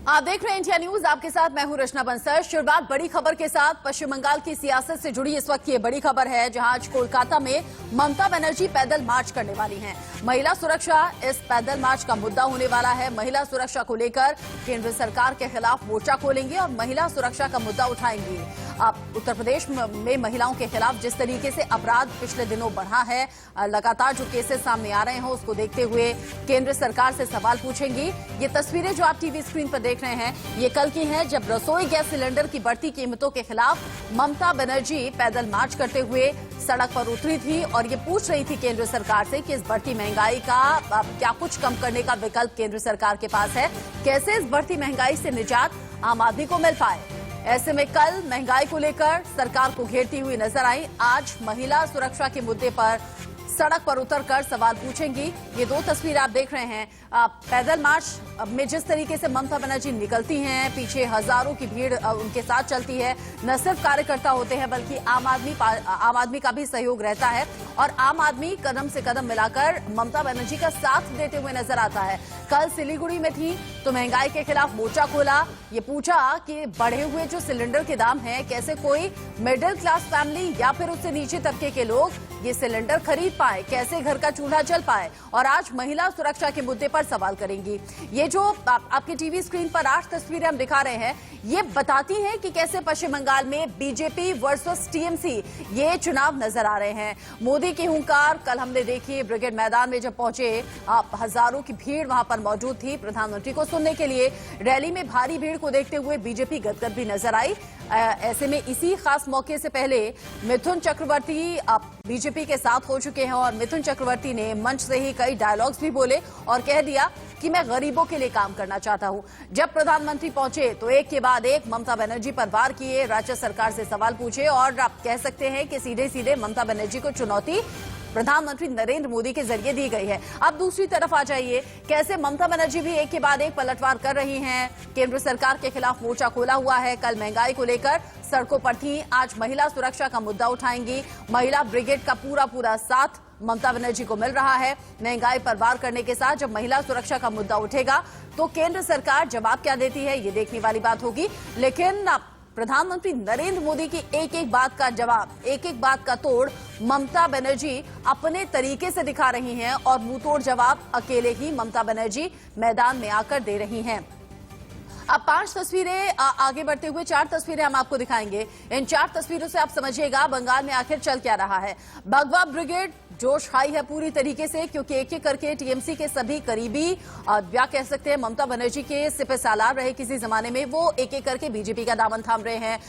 आप देख रहे हैं इंडिया न्यूज, आपके साथ मैं हूं रचना बंसल। शुरुआत बड़ी खबर के साथ। पश्चिम बंगाल की सियासत से जुड़ी इस वक्त की बड़ी खबर है, जहां आज कोलकाता में ममता बनर्जी पैदल मार्च करने वाली हैं। महिला सुरक्षा इस पैदल मार्च का मुद्दा होने वाला है। महिला सुरक्षा को लेकर केंद्र सरकार के खिलाफ मोर्चा खोलेंगे और महिला सुरक्षा का मुद्दा उठाएंगे। अब उत्तर प्रदेश में महिलाओं के खिलाफ जिस तरीके से अपराध पिछले दिनों बढ़ा है, लगातार जो केसेस सामने आ रहे हैं, उसको देखते हुए केंद्र सरकार से सवाल पूछेंगी। ये तस्वीरें जो आप टीवी स्क्रीन पर देख रहे हैं, ये कल की हैं, जब रसोई गैस सिलेंडर की बढ़ती कीमतों के खिलाफ ममता बनर्जी पैदल मार्च करते हुए सड़क पर उतरी थी और ये पूछ रही थी केंद्र सरकार से कि इस बढ़ती महंगाई का क्या कुछ कम करने का विकल्प केंद्र सरकार के पास है, कैसे इस बढ़ती महंगाई से निजात आम आदमी को मिल पाए। ऐसे में कल महंगाई को लेकर सरकार को घेरती हुई नजर आई। आज महिला सुरक्षा के मुद्दे पर सड़क पर उतरकर सवाल पूछेंगी। ये दो तस्वीर आप देख रहे हैं। पैदल मार्च में जिस तरीके से ममता बनर्जी निकलती हैं, पीछे हजारों की भीड़ उनके साथ चलती है। न सिर्फ कार्यकर्ता होते हैं बल्कि आम आदमी का भी सहयोग रहता है और आम आदमी कदम से कदम मिलाकर ममता बनर्जी का साथ देते हुए नजर आता है। कल सिलीगुड़ी में थी तो महंगाई के खिलाफ मोर्चा खोला। ये पूछा कि बढ़े हुए जो सिलेंडर के दाम हैं, कैसे कोई मिडिल क्लास फैमिली या फिर उससे नीचे तबके के लोग ये सिलेंडर खरीद पाए, कैसे घर का चूल्हा जल पाए। और आज महिला सुरक्षा के मुद्दे पर सवाल करेंगी। ये जो आपके टीवी स्क्रीन पर 8 तस्वीरें हम दिखा रहे हैं, ये बताती हैं कि कैसे पश्चिम बंगाल में बीजेपी वर्सेस टीएमसी ये चुनाव नजर आ रहे हैं। मोदी की हुंकार कल हमने देखी। ब्रिगेड मैदान में जब पहुंचे, हजारों की भीड़ वहां पर मौजूद थी प्रधानमंत्री को सुनने के लिए। रैली में भारी भीड़ को देखते हुए बीजेपी गदगद भी नजर आई। ऐसे में इसी खास मौके से पहले मिथुन चक्रवर्ती बीजेपी के साथ हो चुके हैं और मिथुन चक्रवर्ती ने मंच से ही कई डायलॉग्स भी बोले और कह दिया कि मैं गरीबों के लिए काम करना चाहता हूं। जब प्रधानमंत्री पहुंचे तो एक के बाद एक ममता बनर्जी पर वार किए, राज्य सरकार से सवाल पूछे और आप कह सकते हैं कि सीधे सीधे ममता बनर्जी को चुनौती प्रधानमंत्री नरेंद्र मोदी के जरिए दी गई है। अब दूसरी तरफ आ जाइए, कैसे ममता बनर्जी भी एक के बाद एक पलटवार कर रही हैं। केंद्र सरकार के खिलाफ मोर्चा खोला हुआ है। कल महंगाई को लेकर सड़कों पर थी, आज महिला सुरक्षा का मुद्दा उठाएंगी। महिला ब्रिगेड का पूरा साथ ममता बनर्जी को मिल रहा है। महंगाई पर वार करने के साथ जब महिला सुरक्षा का मुद्दा उठेगा तो केंद्र सरकार जवाब क्या देती है, ये देखने वाली बात होगी। लेकिन प्रधानमंत्री नरेंद्र मोदी की एक एक बात का जवाब, एक एक बात का तोड़ ममता बनर्जी अपने तरीके से दिखा रही हैं और मुंहतोड़ जवाब अकेले ही ममता बनर्जी मैदान में आकर दे रही हैं। अब 5 तस्वीरें आगे बढ़ते हुए 4 तस्वीरें हम आपको दिखाएंगे। इन 4 तस्वीरों से आप समझिएगा बंगाल में आखिर चल क्या रहा है। भगवा ब्रिगेड जोश हाई है पूरी तरीके से, क्योंकि एक एक करके टीएमसी के सभी करीबी या कह सकते हैं ममता बनर्जी के सिपह सालार रहे किसी जमाने में, वो एक एक करके बीजेपी का दामन थाम रहे हैं।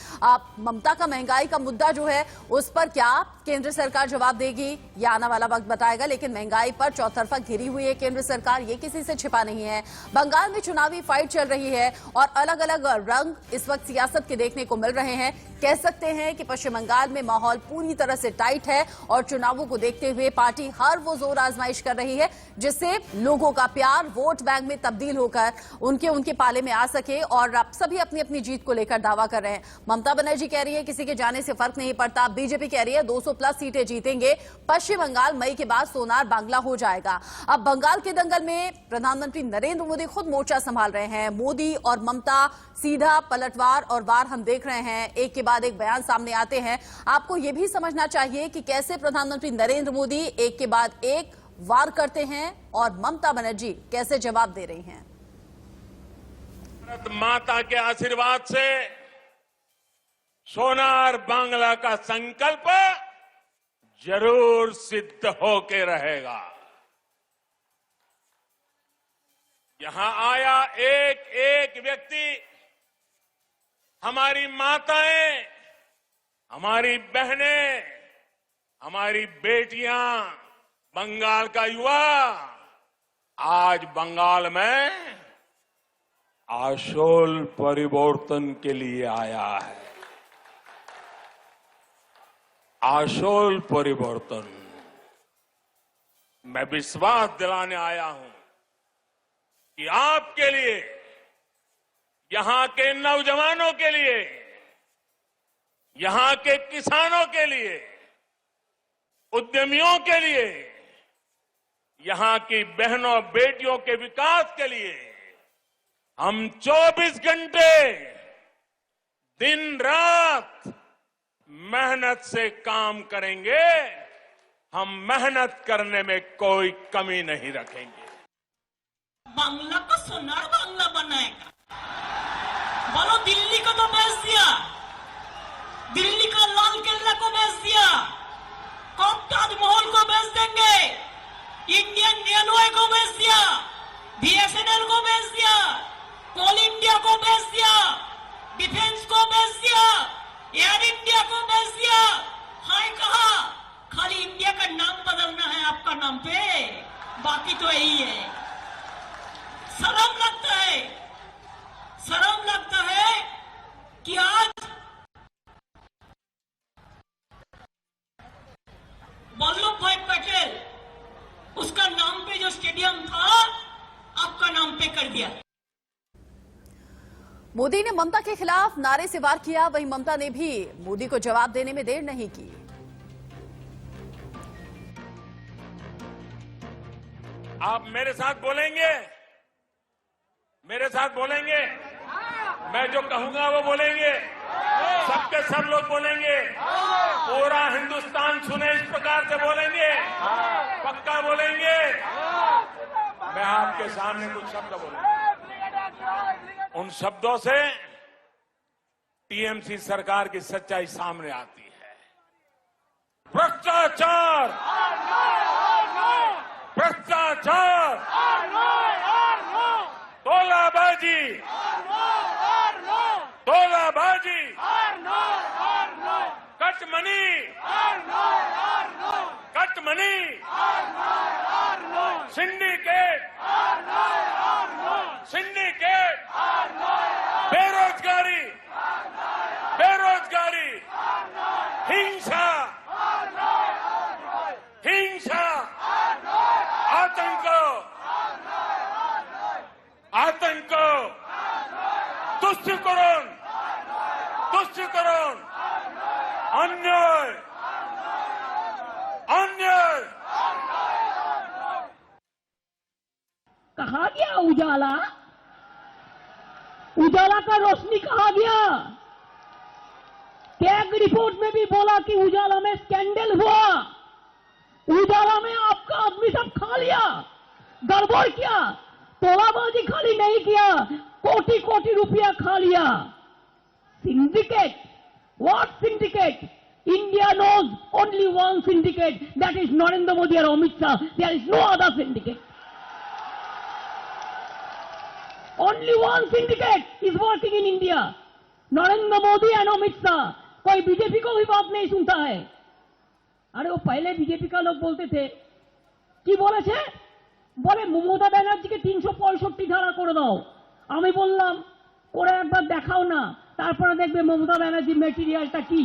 ममता का महंगाई का मुद्दा जो है उस पर क्या केंद्र सरकार जवाब देगी, ये आने वाला वक्त बताएगा। लेकिन महंगाई पर चौतरफा घिरी हुई है केंद्र सरकार, ये किसी से छिपा नहीं है। बंगाल में चुनावी फाइट चल रही है और अलग अलग रंग इस वक्त सियासत के देखने को मिल रहे हैं। कह सकते हैं कि पश्चिम बंगाल में माहौल पूरी तरह से टाइट है और चुनावों को देखते हुए पार्टी हर वो जोर आजमाइश कर रही है जिससे लोगों का प्यार वोट बैंक में तब्दील होकर उनके पाले में आ सके। और आप सभी अपनी अपनी जीत को लेकर दावा कर रहे हैं। ममता बनर्जी कह रही है किसी के जाने से फर्क नहीं पड़ता। बीजेपी कह रही है 200+ सीटें जीतेंगे। पश्चिम बंगाल मई के बाद सोनार बांग्ला हो जाएगा। अब बंगाल के दंगल में प्रधानमंत्री नरेंद्र मोदी खुद मोर्चा संभाल रहे हैं। मोदी और ममता सीधा पलटवार और वार हम देख रहे हैं। एक के बाद एक बयान सामने आते हैं। आपको यह भी समझना चाहिए कि कैसे प्रधानमंत्री नरेंद्र मोदी एक के बाद एक वार करते हैं और ममता बनर्जी कैसे जवाब दे रही हैं। भारत माता के आशीर्वाद से सोनार बांग्ला का संकल्प जरूर सिद्ध होके रहेगा। यहां आया एक एक व्यक्ति, हमारी माताएं, हमारी बहनें, हमारी बेटियां, बंगाल का युवा आज बंगाल में आशोल परिवर्तन के लिए आया है। आशोल परिवर्तन। मैं विश्वास दिलाने आया हूं कि आपके लिए, यहां के नौजवानों के लिए, यहां के किसानों के लिए, उद्यमियों के लिए, यहां की बहनों बेटियों के विकास के लिए हम 24 घंटे दिन रात मेहनत से काम करेंगे। हम मेहनत करने में कोई कमी नहीं रखेंगे। बांग्ला को सोनार बांग्ला बनाएगा। बोलो दिल्ली को तो बेच दिया, दिल्ली का लाल किला को बेच दिया, कब ताजमहल को बेच देंगे, इंडियन रेलवे को बेच दिया, बीएसएनएल को बेच दिया, कोल इंडिया को बेच दिया, डिफेंस को बेच दिया, एयर इंडिया को बेच दिया। हाय कहा खाली इंडिया का नाम बदलना है आपका नाम पे, बाकी तो यही है। शर्म लगता है, शर्म लगता है कि आज वल्लभ भाई पटेल उसका नाम पे जो स्टेडियम था आपका नाम पे कर दिया। मोदी ने ममता के खिलाफ नारे से वार किया, वहीं ममता ने भी मोदी को जवाब देने में देर नहीं की। आप मेरे साथ बोलेंगे, मेरे साथ बोलेंगे, मैं जो कहूंगा वो बोलेंगे, सबके सब लोग बोलेंगे, पूरा हिंदुस्तान सुने इस प्रकार से बोलेंगे, पक्का बोलेंगे। मैं आपके सामने कुछ शब्द बोलूंगा, उन शब्दों से टीएमसी सरकार की सच्चाई सामने आती है। भ्रष्टाचार, भ्रष्टाचार, तोलाबाजी, तोलाबाजी, कटमनी, कटमनी, सिंडिकेट, सिंडिकेट, बेरोजगारी, बेरोजगारी, हिंसा, हिंसा, आतंक, आतंक, तुष्टिकरण, तुष्टिकरण, अन्याय, अन्याय। कहा गया उजाला, उजाला का रोशनी कहा गया। टैग रिपोर्ट में भी बोला कि उजाला में स्कैंडल हुआ, उजाला में आपका आदमी सब खा लिया, गड़बड़ किया, तोलाबाजी खाली नहीं किया, कोटि कोटि रुपया खा लिया। Syndicate, what syndicate? India knows only one syndicate, that is Narendra Modi or Amit Shah. There is no other syndicate. Only one syndicate is working in India. Narendra Modi and Amit Shah. कोई BJP को भी बात नहीं सुनता है। अरे वो पहले बीजेपी का लोग बोलते थे कि बोले थे, बोले ममता ব্যানার্জি কে 365 ধারা করে দাও। আমি বললাম করে একবার দেখাও না, তারপরে দেখবে মমতা ব্যানার্জি মেটেরিয়ালটা কি।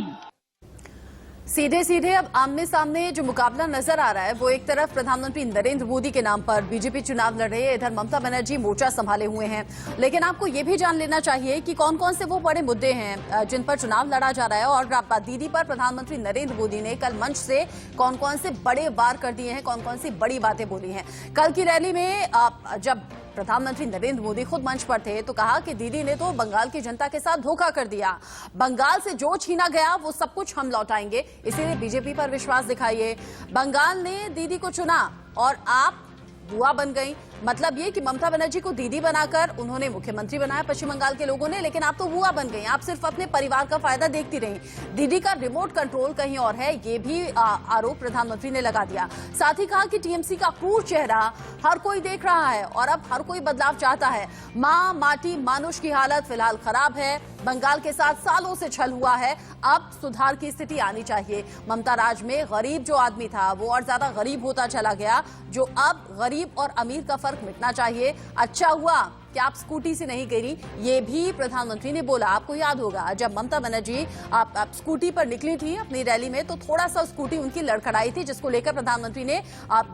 सीधे सीधे अब आमने सामने जो मुकाबला नजर आ रहा है वो एक तरफ प्रधानमंत्री नरेंद्र मोदी के नाम पर बीजेपी चुनाव लड़ रही है, इधर ममता बनर्जी मोर्चा संभाले हुए हैं। लेकिन आपको ये भी जान लेना चाहिए कि कौन कौन से वो बड़े मुद्दे हैं जिन पर चुनाव लड़ा जा रहा है और दीदी पर प्रधानमंत्री नरेंद्र मोदी ने कल मंच से कौन कौन से बड़े वार कर दिए हैं, कौन कौन सी बड़ी बातें बोली हैं। कल की रैली में जब प्रधानमंत्री नरेंद्र मोदी खुद मंच पर थे तो कहा कि दीदी ने तो बंगाल की जनता के साथ धोखा कर दिया, बंगाल से जो छीना गया वो सब कुछ हम लौटाएंगे, इसीलिए बीजेपी पर विश्वास दिखाइए। बंगाल ने दीदी को चुना और आप बुआ बन गई, मतलब ये कि ममता बनर्जी को दीदी बनाकर उन्होंने मुख्यमंत्री बनाया पश्चिम बंगाल के लोगों ने, लेकिन आप तो बुआ बन गई, आप सिर्फ अपने परिवार का फायदा देखती रही। दीदी का रिमोट कंट्रोल कहीं और है, ये भी आरोप प्रधानमंत्री ने लगा दिया। साथ ही कहा कि टीएमसी का क्रूर चेहरा हर कोई देख रहा है और अब हर कोई बदलाव चाहता है। मां, माटी, मानुष की हालत फिलहाल खराब है, बंगाल के साथ सालों से छल हुआ है, अब सुधार की स्थिति आनी चाहिए। ममता राज में गरीब जो आदमी था वो और ज्यादा गरीब होता चला गया, जो अब गरीब और अमीर का फर्क मिटना चाहिए। अच्छा हुआ कि आप स्कूटी से नहीं गिरी, ये भी प्रधानमंत्री ने बोला। आपको याद होगा जब ममता बनर्जी आप स्कूटी पर निकली थी अपनी रैली में तो थोड़ा सा स्कूटी उनकी लड़खड़ाई थी, जिसको लेकर प्रधानमंत्री ने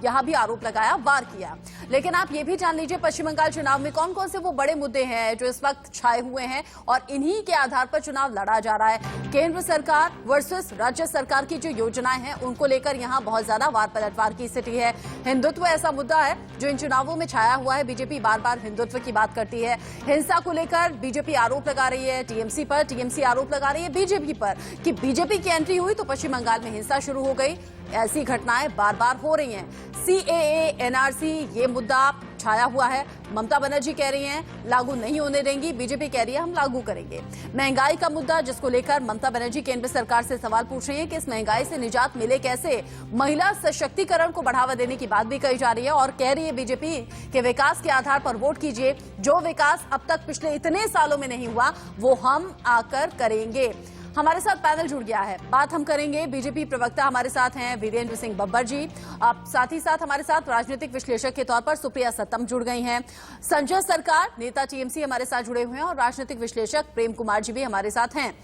यहां भी आरोप लगाया, वार किया। लेकिन आप ये भी जान लीजिए पश्चिम बंगाल चुनाव में कौन कौन से वो बड़े मुद्दे हैं जो इस वक्त छाए हुए हैं और इन्हीं के आधार पर चुनाव लड़ा जा रहा है। केंद्र सरकार वर्सेस राज्य सरकार की जो योजनाएं हैं उनको लेकर यहां बहुत ज्यादा वार पलटवार की स्थिति है। हिंदुत्व ऐसा मुद्दा है जो इन चुनावों में छाया हुआ है। बीजेपी बार बार हिंदुत्व की बात बात करती है। हिंसा को लेकर बीजेपी आरोप लगा रही है टीएमसी पर, टीएमसी आरोप लगा रही है बीजेपी पर कि बीजेपी की एंट्री हुई तो पश्चिम बंगाल में हिंसा शुरू हो गई। ऐसी घटनाएं बार बार हो रही हैं। सीएए, एनआरसी ये मुद्दा छाया हुआ है। ममता बनर्जी कह रही हैं लागू नहीं होने देंगी, बीजेपी कह रही है हम लागू करेंगे। महंगाई का मुद्दा जिसको लेकर ममता बनर्जी केंद्र सरकार से सवाल पूछ रही है कि इस महंगाई से निजात मिले कैसे। महिला सशक्तिकरण को बढ़ावा देने की बात भी कही जा रही है और कह रही है बीजेपी कि विकास के आधार पर वोट कीजिए, जो विकास अब तक पिछले इतने सालों में नहीं हुआ वो हम आकर करेंगे। हमारे साथ पैनल जुड़ गया है, बात हम करेंगे। बीजेपी प्रवक्ता हमारे साथ हैं वीरेंद्र सिंह बब्बर जी, अब साथ ही साथ हमारे साथ राजनीतिक विश्लेषक के तौर पर सुप्रिया सत्तम जुड़ गई हैं। संजय सरकार नेता टीएमसी हमारे साथ जुड़े हुए हैं और राजनीतिक विश्लेषक प्रेम कुमार जी भी हमारे साथ हैं।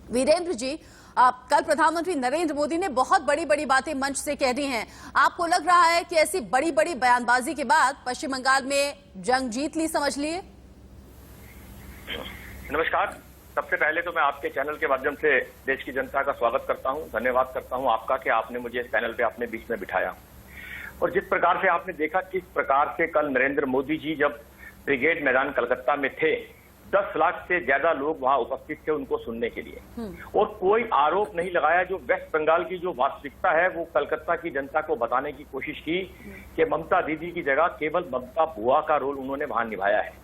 वीरेंद्र जी, कल प्रधानमंत्री नरेंद्र मोदी ने बहुत बड़ी बड़ी बातें मंच से कह दी हैं। आपको लग रहा है कि ऐसी बड़ी बड़ी बयानबाजी के बाद पश्चिम बंगाल में जंग जीत ली, समझ लिए? नमस्कार। सबसे पहले तो मैं आपके चैनल के माध्यम से देश की जनता का स्वागत करता हूं, धन्यवाद करता हूं आपका कि आपने मुझे इस पैनल पे अपने बीच में बिठाया। और जिस प्रकार से आपने देखा किस प्रकार से कल नरेंद्र मोदी जी जब ब्रिगेड मैदान कलकत्ता में थे, 10 लाख से ज्यादा लोग वहां उपस्थित थे उनको सुनने के लिए, और कोई आरोप नहीं लगाया। जो वेस्ट बंगाल की जो वास्तविकता है वो कलकत्ता की जनता को बताने की कोशिश की कि ममता दीदी की जगह केवल ममता बुआ का रोल उन्होंने वहां निभाया है।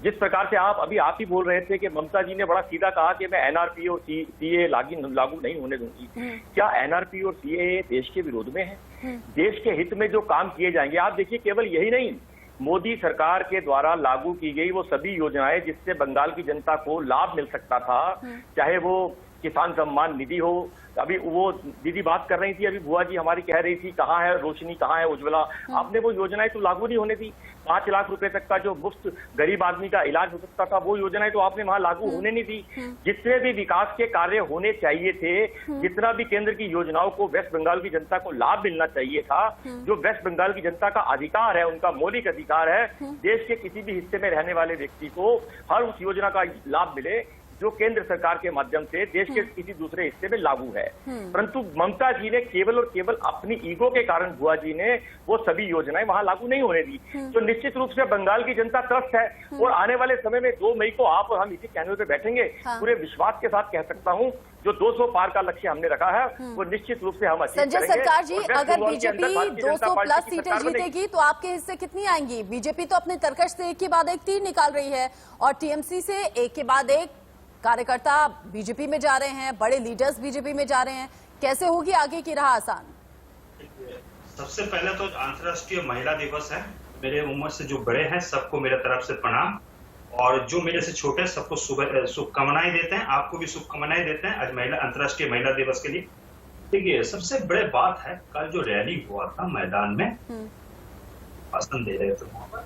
जिस प्रकार से आप ही बोल रहे थे कि ममता जी ने बड़ा सीधा कहा कि मैं एनआरपी और सीएए लागू नहीं होने दूंगी। क्या एनआरपी और सीएए देश के विरोध में है? देश के हित में जो काम किए जाएंगे, आप देखिए केवल यही नहीं, मोदी सरकार के द्वारा लागू की गई वो सभी योजनाएं जिससे बंगाल की जनता को लाभ मिल सकता था, चाहे वो किसान सम्मान निधि हो। अभी वो दीदी बात कर रही थी, अभी बुआ जी हमारी कह रही थी कहाँ है रोशनी, कहाँ है उज्ज्वला। आपने वो योजनाएं तो लागू नहीं होने दी। 5 लाख रुपए तक का जो मुफ्त गरीब आदमी का इलाज हो सकता था वो योजनाएं तो आपने वहां लागू होने नहीं दी। जितने भी विकास के कार्य होने चाहिए थे, जितना भी केंद्र की योजनाओं को वेस्ट बंगाल की जनता को लाभ मिलना चाहिए था, जो वेस्ट बंगाल की जनता का अधिकार है, उनका मौलिक अधिकार है, देश के किसी भी हिस्से में रहने वाले व्यक्ति को हर उस योजना का लाभ मिले जो केंद्र सरकार के माध्यम से देश के किसी दूसरे हिस्से में लागू है। परंतु ममता जी ने केवल और केवल अपनी ईगो के कारण बुआ जी ने वो सभी योजनाएं वहां लागू नहीं होने दी। तो निश्चित रूप से बंगाल की जनता त्रस्त है और आने वाले समय में 2 मई को आप और हम इसी चैनल पे बैठेंगे। पूरे विश्वास के साथ कह सकता हूं जो 200 पार का लक्ष्य हमने रखा है वो निश्चित रूप से हम अचीव करेंगे। संजय सरकार जी, अगर बीजेपी 200 प्लस सीटें जीतेगी तो आपके हिस्से कितनी आएंगी? बीजेपी तो अपने तर्कश से एक के बाद एक तीर निकाल रही है और टीएमसी से एक के बाद एक कार्यकर्ता बीजेपी में जा रहे हैं, बड़े लीडर्स बीजेपी में जा रहे हैं। कैसे होगी आगे की राह आसान? सबसे पहले तो अंतर्राष्ट्रीय महिला दिवस है। मेरे उम्र से जो बड़े हैं सबको मेरे तरफ से प्रणाम, और जो मेरे से छोटे सबको शुभकामनाएं देते हैं। आपको भी शुभकामनाएं देते हैं आज अंतर्राष्ट्रीय महिला दिवस के लिए। देखिए, सबसे बड़े बात है कल जो रैली हुआ था मैदान में, भाषण दे रहे थे वहां पर,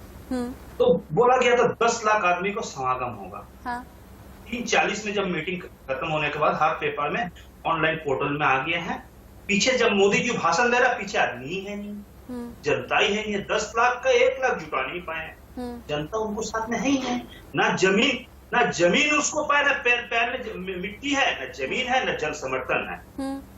तो बोला गया था 10 लाख आदमी को समागम होगा। 3:40 में जब मीटिंग खत्म होने के बाद हर पेपर में ऑनलाइन पोर्टल में आ गए हैं। पीछे जब मोदी जी भाषण दे रहा, पीछे आदमी ही है नहीं, जनता ही है नहीं। 10 लाख का 1 लाख जुटा नहीं पाए, जनता उनको साथ में है ही है। ना जमीन उसको पैर में मिट्टी है, न जमीन है, न जन समर्थन है।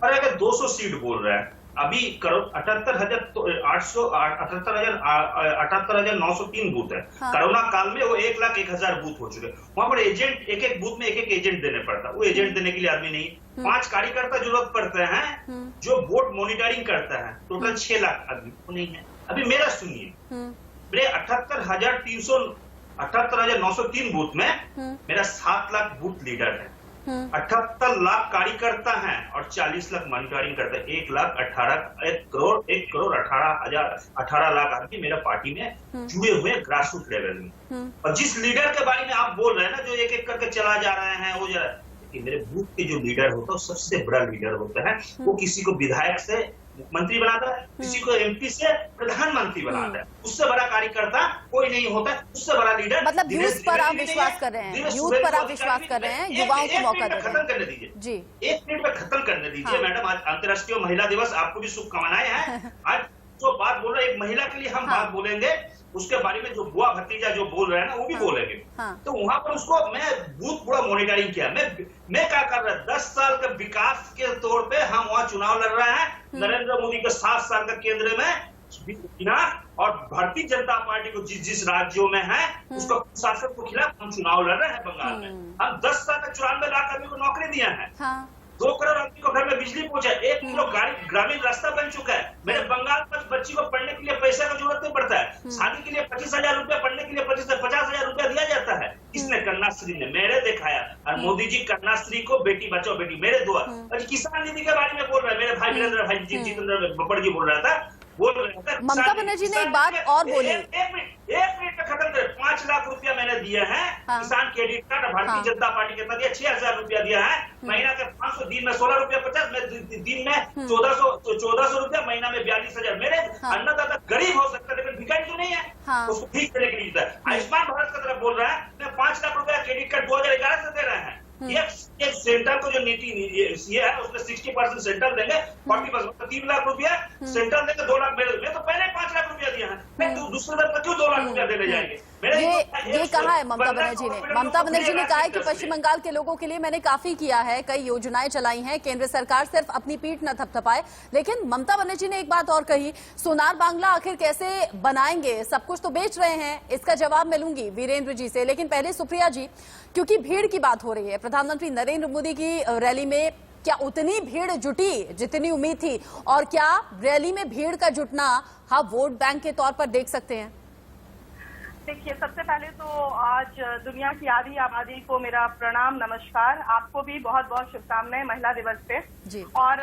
और अगर 200 सीट बोल रहा है, अभी 78,903 बूथ है। कोरोना काल में वो 1,01,000 बूथ हो चुके। वहां पर एजेंट एक बूथ में एक एजेंट देने पड़ता, वो एजेंट देने के लिए आदमी नहीं। 5 कार्यकर्ता जरूरत पड़ते हैं जो वोट मॉनिटरिंग करता है। टोटल 6 लाख आदमी वो नहीं है। अभी मेरा सुनिए, मेरे 78,903 बूथ में मेरा 7 लाख बूथ लीडर है, 78 लाख कार्यकर्ता हैं और 40 लाख मॉनिटरिंग करते हैं। 1,18 लाख आदमी मेरा पार्टी में जुड़े हुए ग्रास रूट लेवल में। और जिस लीडर के बारे में आप बोल रहे हैं ना, जो एक एक करके चला जा रहे हैं, वो जरा मेरे बूथ के जो लीडर होता है सबसे बड़ा लीडर होता है। वो किसी को विधायक से मुख्यमंत्री बनाता है, किसी को एमपी से प्रधानमंत्री बनाता है। उससे बड़ा कार्यकर्ता कोई नहीं होता है, उससे बड़ा लीडर। मतलब यूथ पर आप विश्वास कर रहे हैं, यूथ पर आप विश्वास कर रहे हैं, युवाओं को मौका दे रहे हैं। खत्म करने दीजिए जी, 1 मिनट में खत्म करने दीजिए। मैडम, आज अंतर्राष्ट्रीय महिला दिवस, आपको भी शुभकामनाएं हैं। आज जो बात बोल रहे हैं, एक महिला के लिए हम बात बोलेंगे, उसके बारे में जो बुआ भतीजा जो बोल रहे हैं ना, वो भी बोलेंगे। तो वहां पर उसको मैं बूथ पूरा मॉनिटरिंग किया। मैं क्या कर रहा है, 10 साल का विकास के तौर पे हम वहां चुनाव लड़ रहे हैं। नरेंद्र मोदी के 7 साल का केंद्र में बिना और भारतीय जनता पार्टी को जिस राज्यों में है उसको शासन के खिलाफ हम चुनाव लड़ रहे हैं बंगाल में। हम 10 साल में 94 लाख आदमी को नौकरी दिया है। हाँ। 2 करोड़ आदमी को घर में बिजली पहुंचा, 1 किलो ग्रामीण रास्ता बन चुका है। मेरे बंगाल में बच्ची को पढ़ने के लिए पैसे का जरूरत नहीं पड़ता है। शादी के लिए 25,000 रुपया, पढ़ने के लिए 50,000 रुपया दिया जाता है। किसने? कन्याश्री ने मेरे दिखाया। और मोदी जी कन्याश्री को बेटी बचाओ बेटी मेरे दुआ। और किसान नीति के बारे में बोल रहे हैं, मेरे भाई वीरेंद्र भाई जितेंद्र बब्बर जी बोल रहा था, ममता बनर्जी ने एक बात और बोली। एक मिनट में खत्म करें। 5 लाख रुपया मैंने दिया है। हाँ। किसान credit card Bharatiya Janata party के तहत 6,000 रुपया दिया है। महीना के 500, दिन में 16 रुपया 50, में दिन में 1400 रुपया, महीना में 42,000। मेरे अन्नदाता गरीब हो सकता है लेकिन भिखारी तो नहीं है। हाँ। उसको ठीक करने के लिए आयुष्मान भारत की तरफ बोल रहा है। मैं 5 लाख रुपया क्रेडिट कार्ड 2011 से दे रहे हैं। एक सेंट्रल को जो नीति ये है उसमें 60% सेंट्रल देंगे, 40% 3 लाख रुपया सेंट्रल देंगे, 2 लाख मेरे। मैं तो पहले 5 लाख रुपया दिया है, मैं दूसरे दल पर क्यों 2 लाख रुपया देने जाएंगे? ये कहा है ममता बनर्जी ने। ममता बनर्जी ने कहा है कि पश्चिम बंगाल के लोगों के लिए मैंने काफी किया है, कई योजनाएं चलाई हैं, केंद्र सरकार सिर्फ अपनी पीठ न थपथपाए। लेकिन ममता बनर्जी ने एक बात और कही, सोनार बांग्ला आखिर कैसे बनाएंगे, सब कुछ तो बेच रहे हैं। इसका जवाब मैं लूंगी वीरेंद्र जी से, लेकिन पहले सुप्रिया जी, क्योंकि भीड़ की बात हो रही है, प्रधानमंत्री नरेंद्र मोदी की रैली में क्या उतनी भीड़ जुटी जितनी उम्मीद थी, और क्या रैली में भीड़ का जुटना हम वोट बैंक के तौर पर देख सकते हैं? देखिए, सबसे पहले तो आज दुनिया की आधी आबादी को मेरा प्रणाम, नमस्कार। आपको भी बहुत बहुत शुभकामनाएं महिला दिवस पे जी। और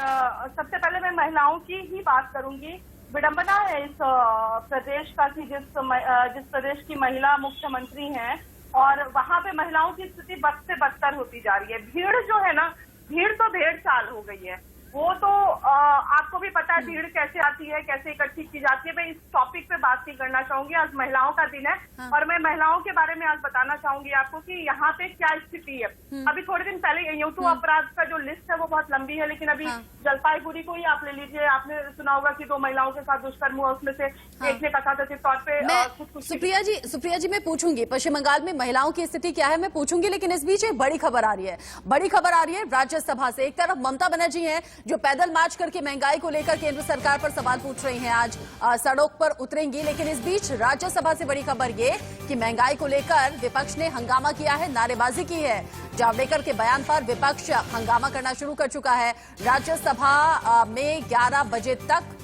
सबसे पहले मैं महिलाओं की ही बात करूंगी। विडंबना है इस प्रदेश का कि जिस प्रदेश की महिला मुख्यमंत्री हैं और वहां पे महिलाओं की स्थिति बद से बदतर होती जा रही है। भीड़ जो है ना, भीड़ तो 1.5 साल हो गई है। वो तो आपको भी पता है भीड़ कैसे आती है, कैसे इकट्ठी की जाती है। मैं इस टॉपिक पे बात नहीं करना चाहूंगी। आज महिलाओं का दिन है और मैं महिलाओं के बारे में आज बताना चाहूंगी आपको कि यहाँ पे क्या स्थिति है। अभी थोड़े दिन पहले यूट्यूब अपराध का जो लिस्ट है वो बहुत लंबी है, लेकिन अभी जलपाईगुड़ी को ही आप ले लीजिए। आपने सुना होगा कि 2 महिलाओं के साथ दुष्कर्म हुआ, उसमें से एक ने कथाकथित तौर पे सुप्रिया जी मैं पूछूंगी पश्चिम बंगाल में महिलाओं की स्थिति क्या है, मैं पूछूंगी, लेकिन इस बीच एक बड़ी खबर आ रही है राज्यसभा से। एक तरफ ममता बनर्जी हैं जो पैदल मार्च करके महंगाई को लेकर केंद्र सरकार पर सवाल पूछ रही हैं, आज सड़क पर उतरेंगी। लेकिन इस बीच राज्यसभा से बड़ी खबर ये कि महंगाई को लेकर विपक्ष ने हंगामा किया है, नारेबाजी की है। जावड़ेकर के बयान पर विपक्ष हंगामा करना शुरू कर चुका है। राज्यसभा में 11 बजे तक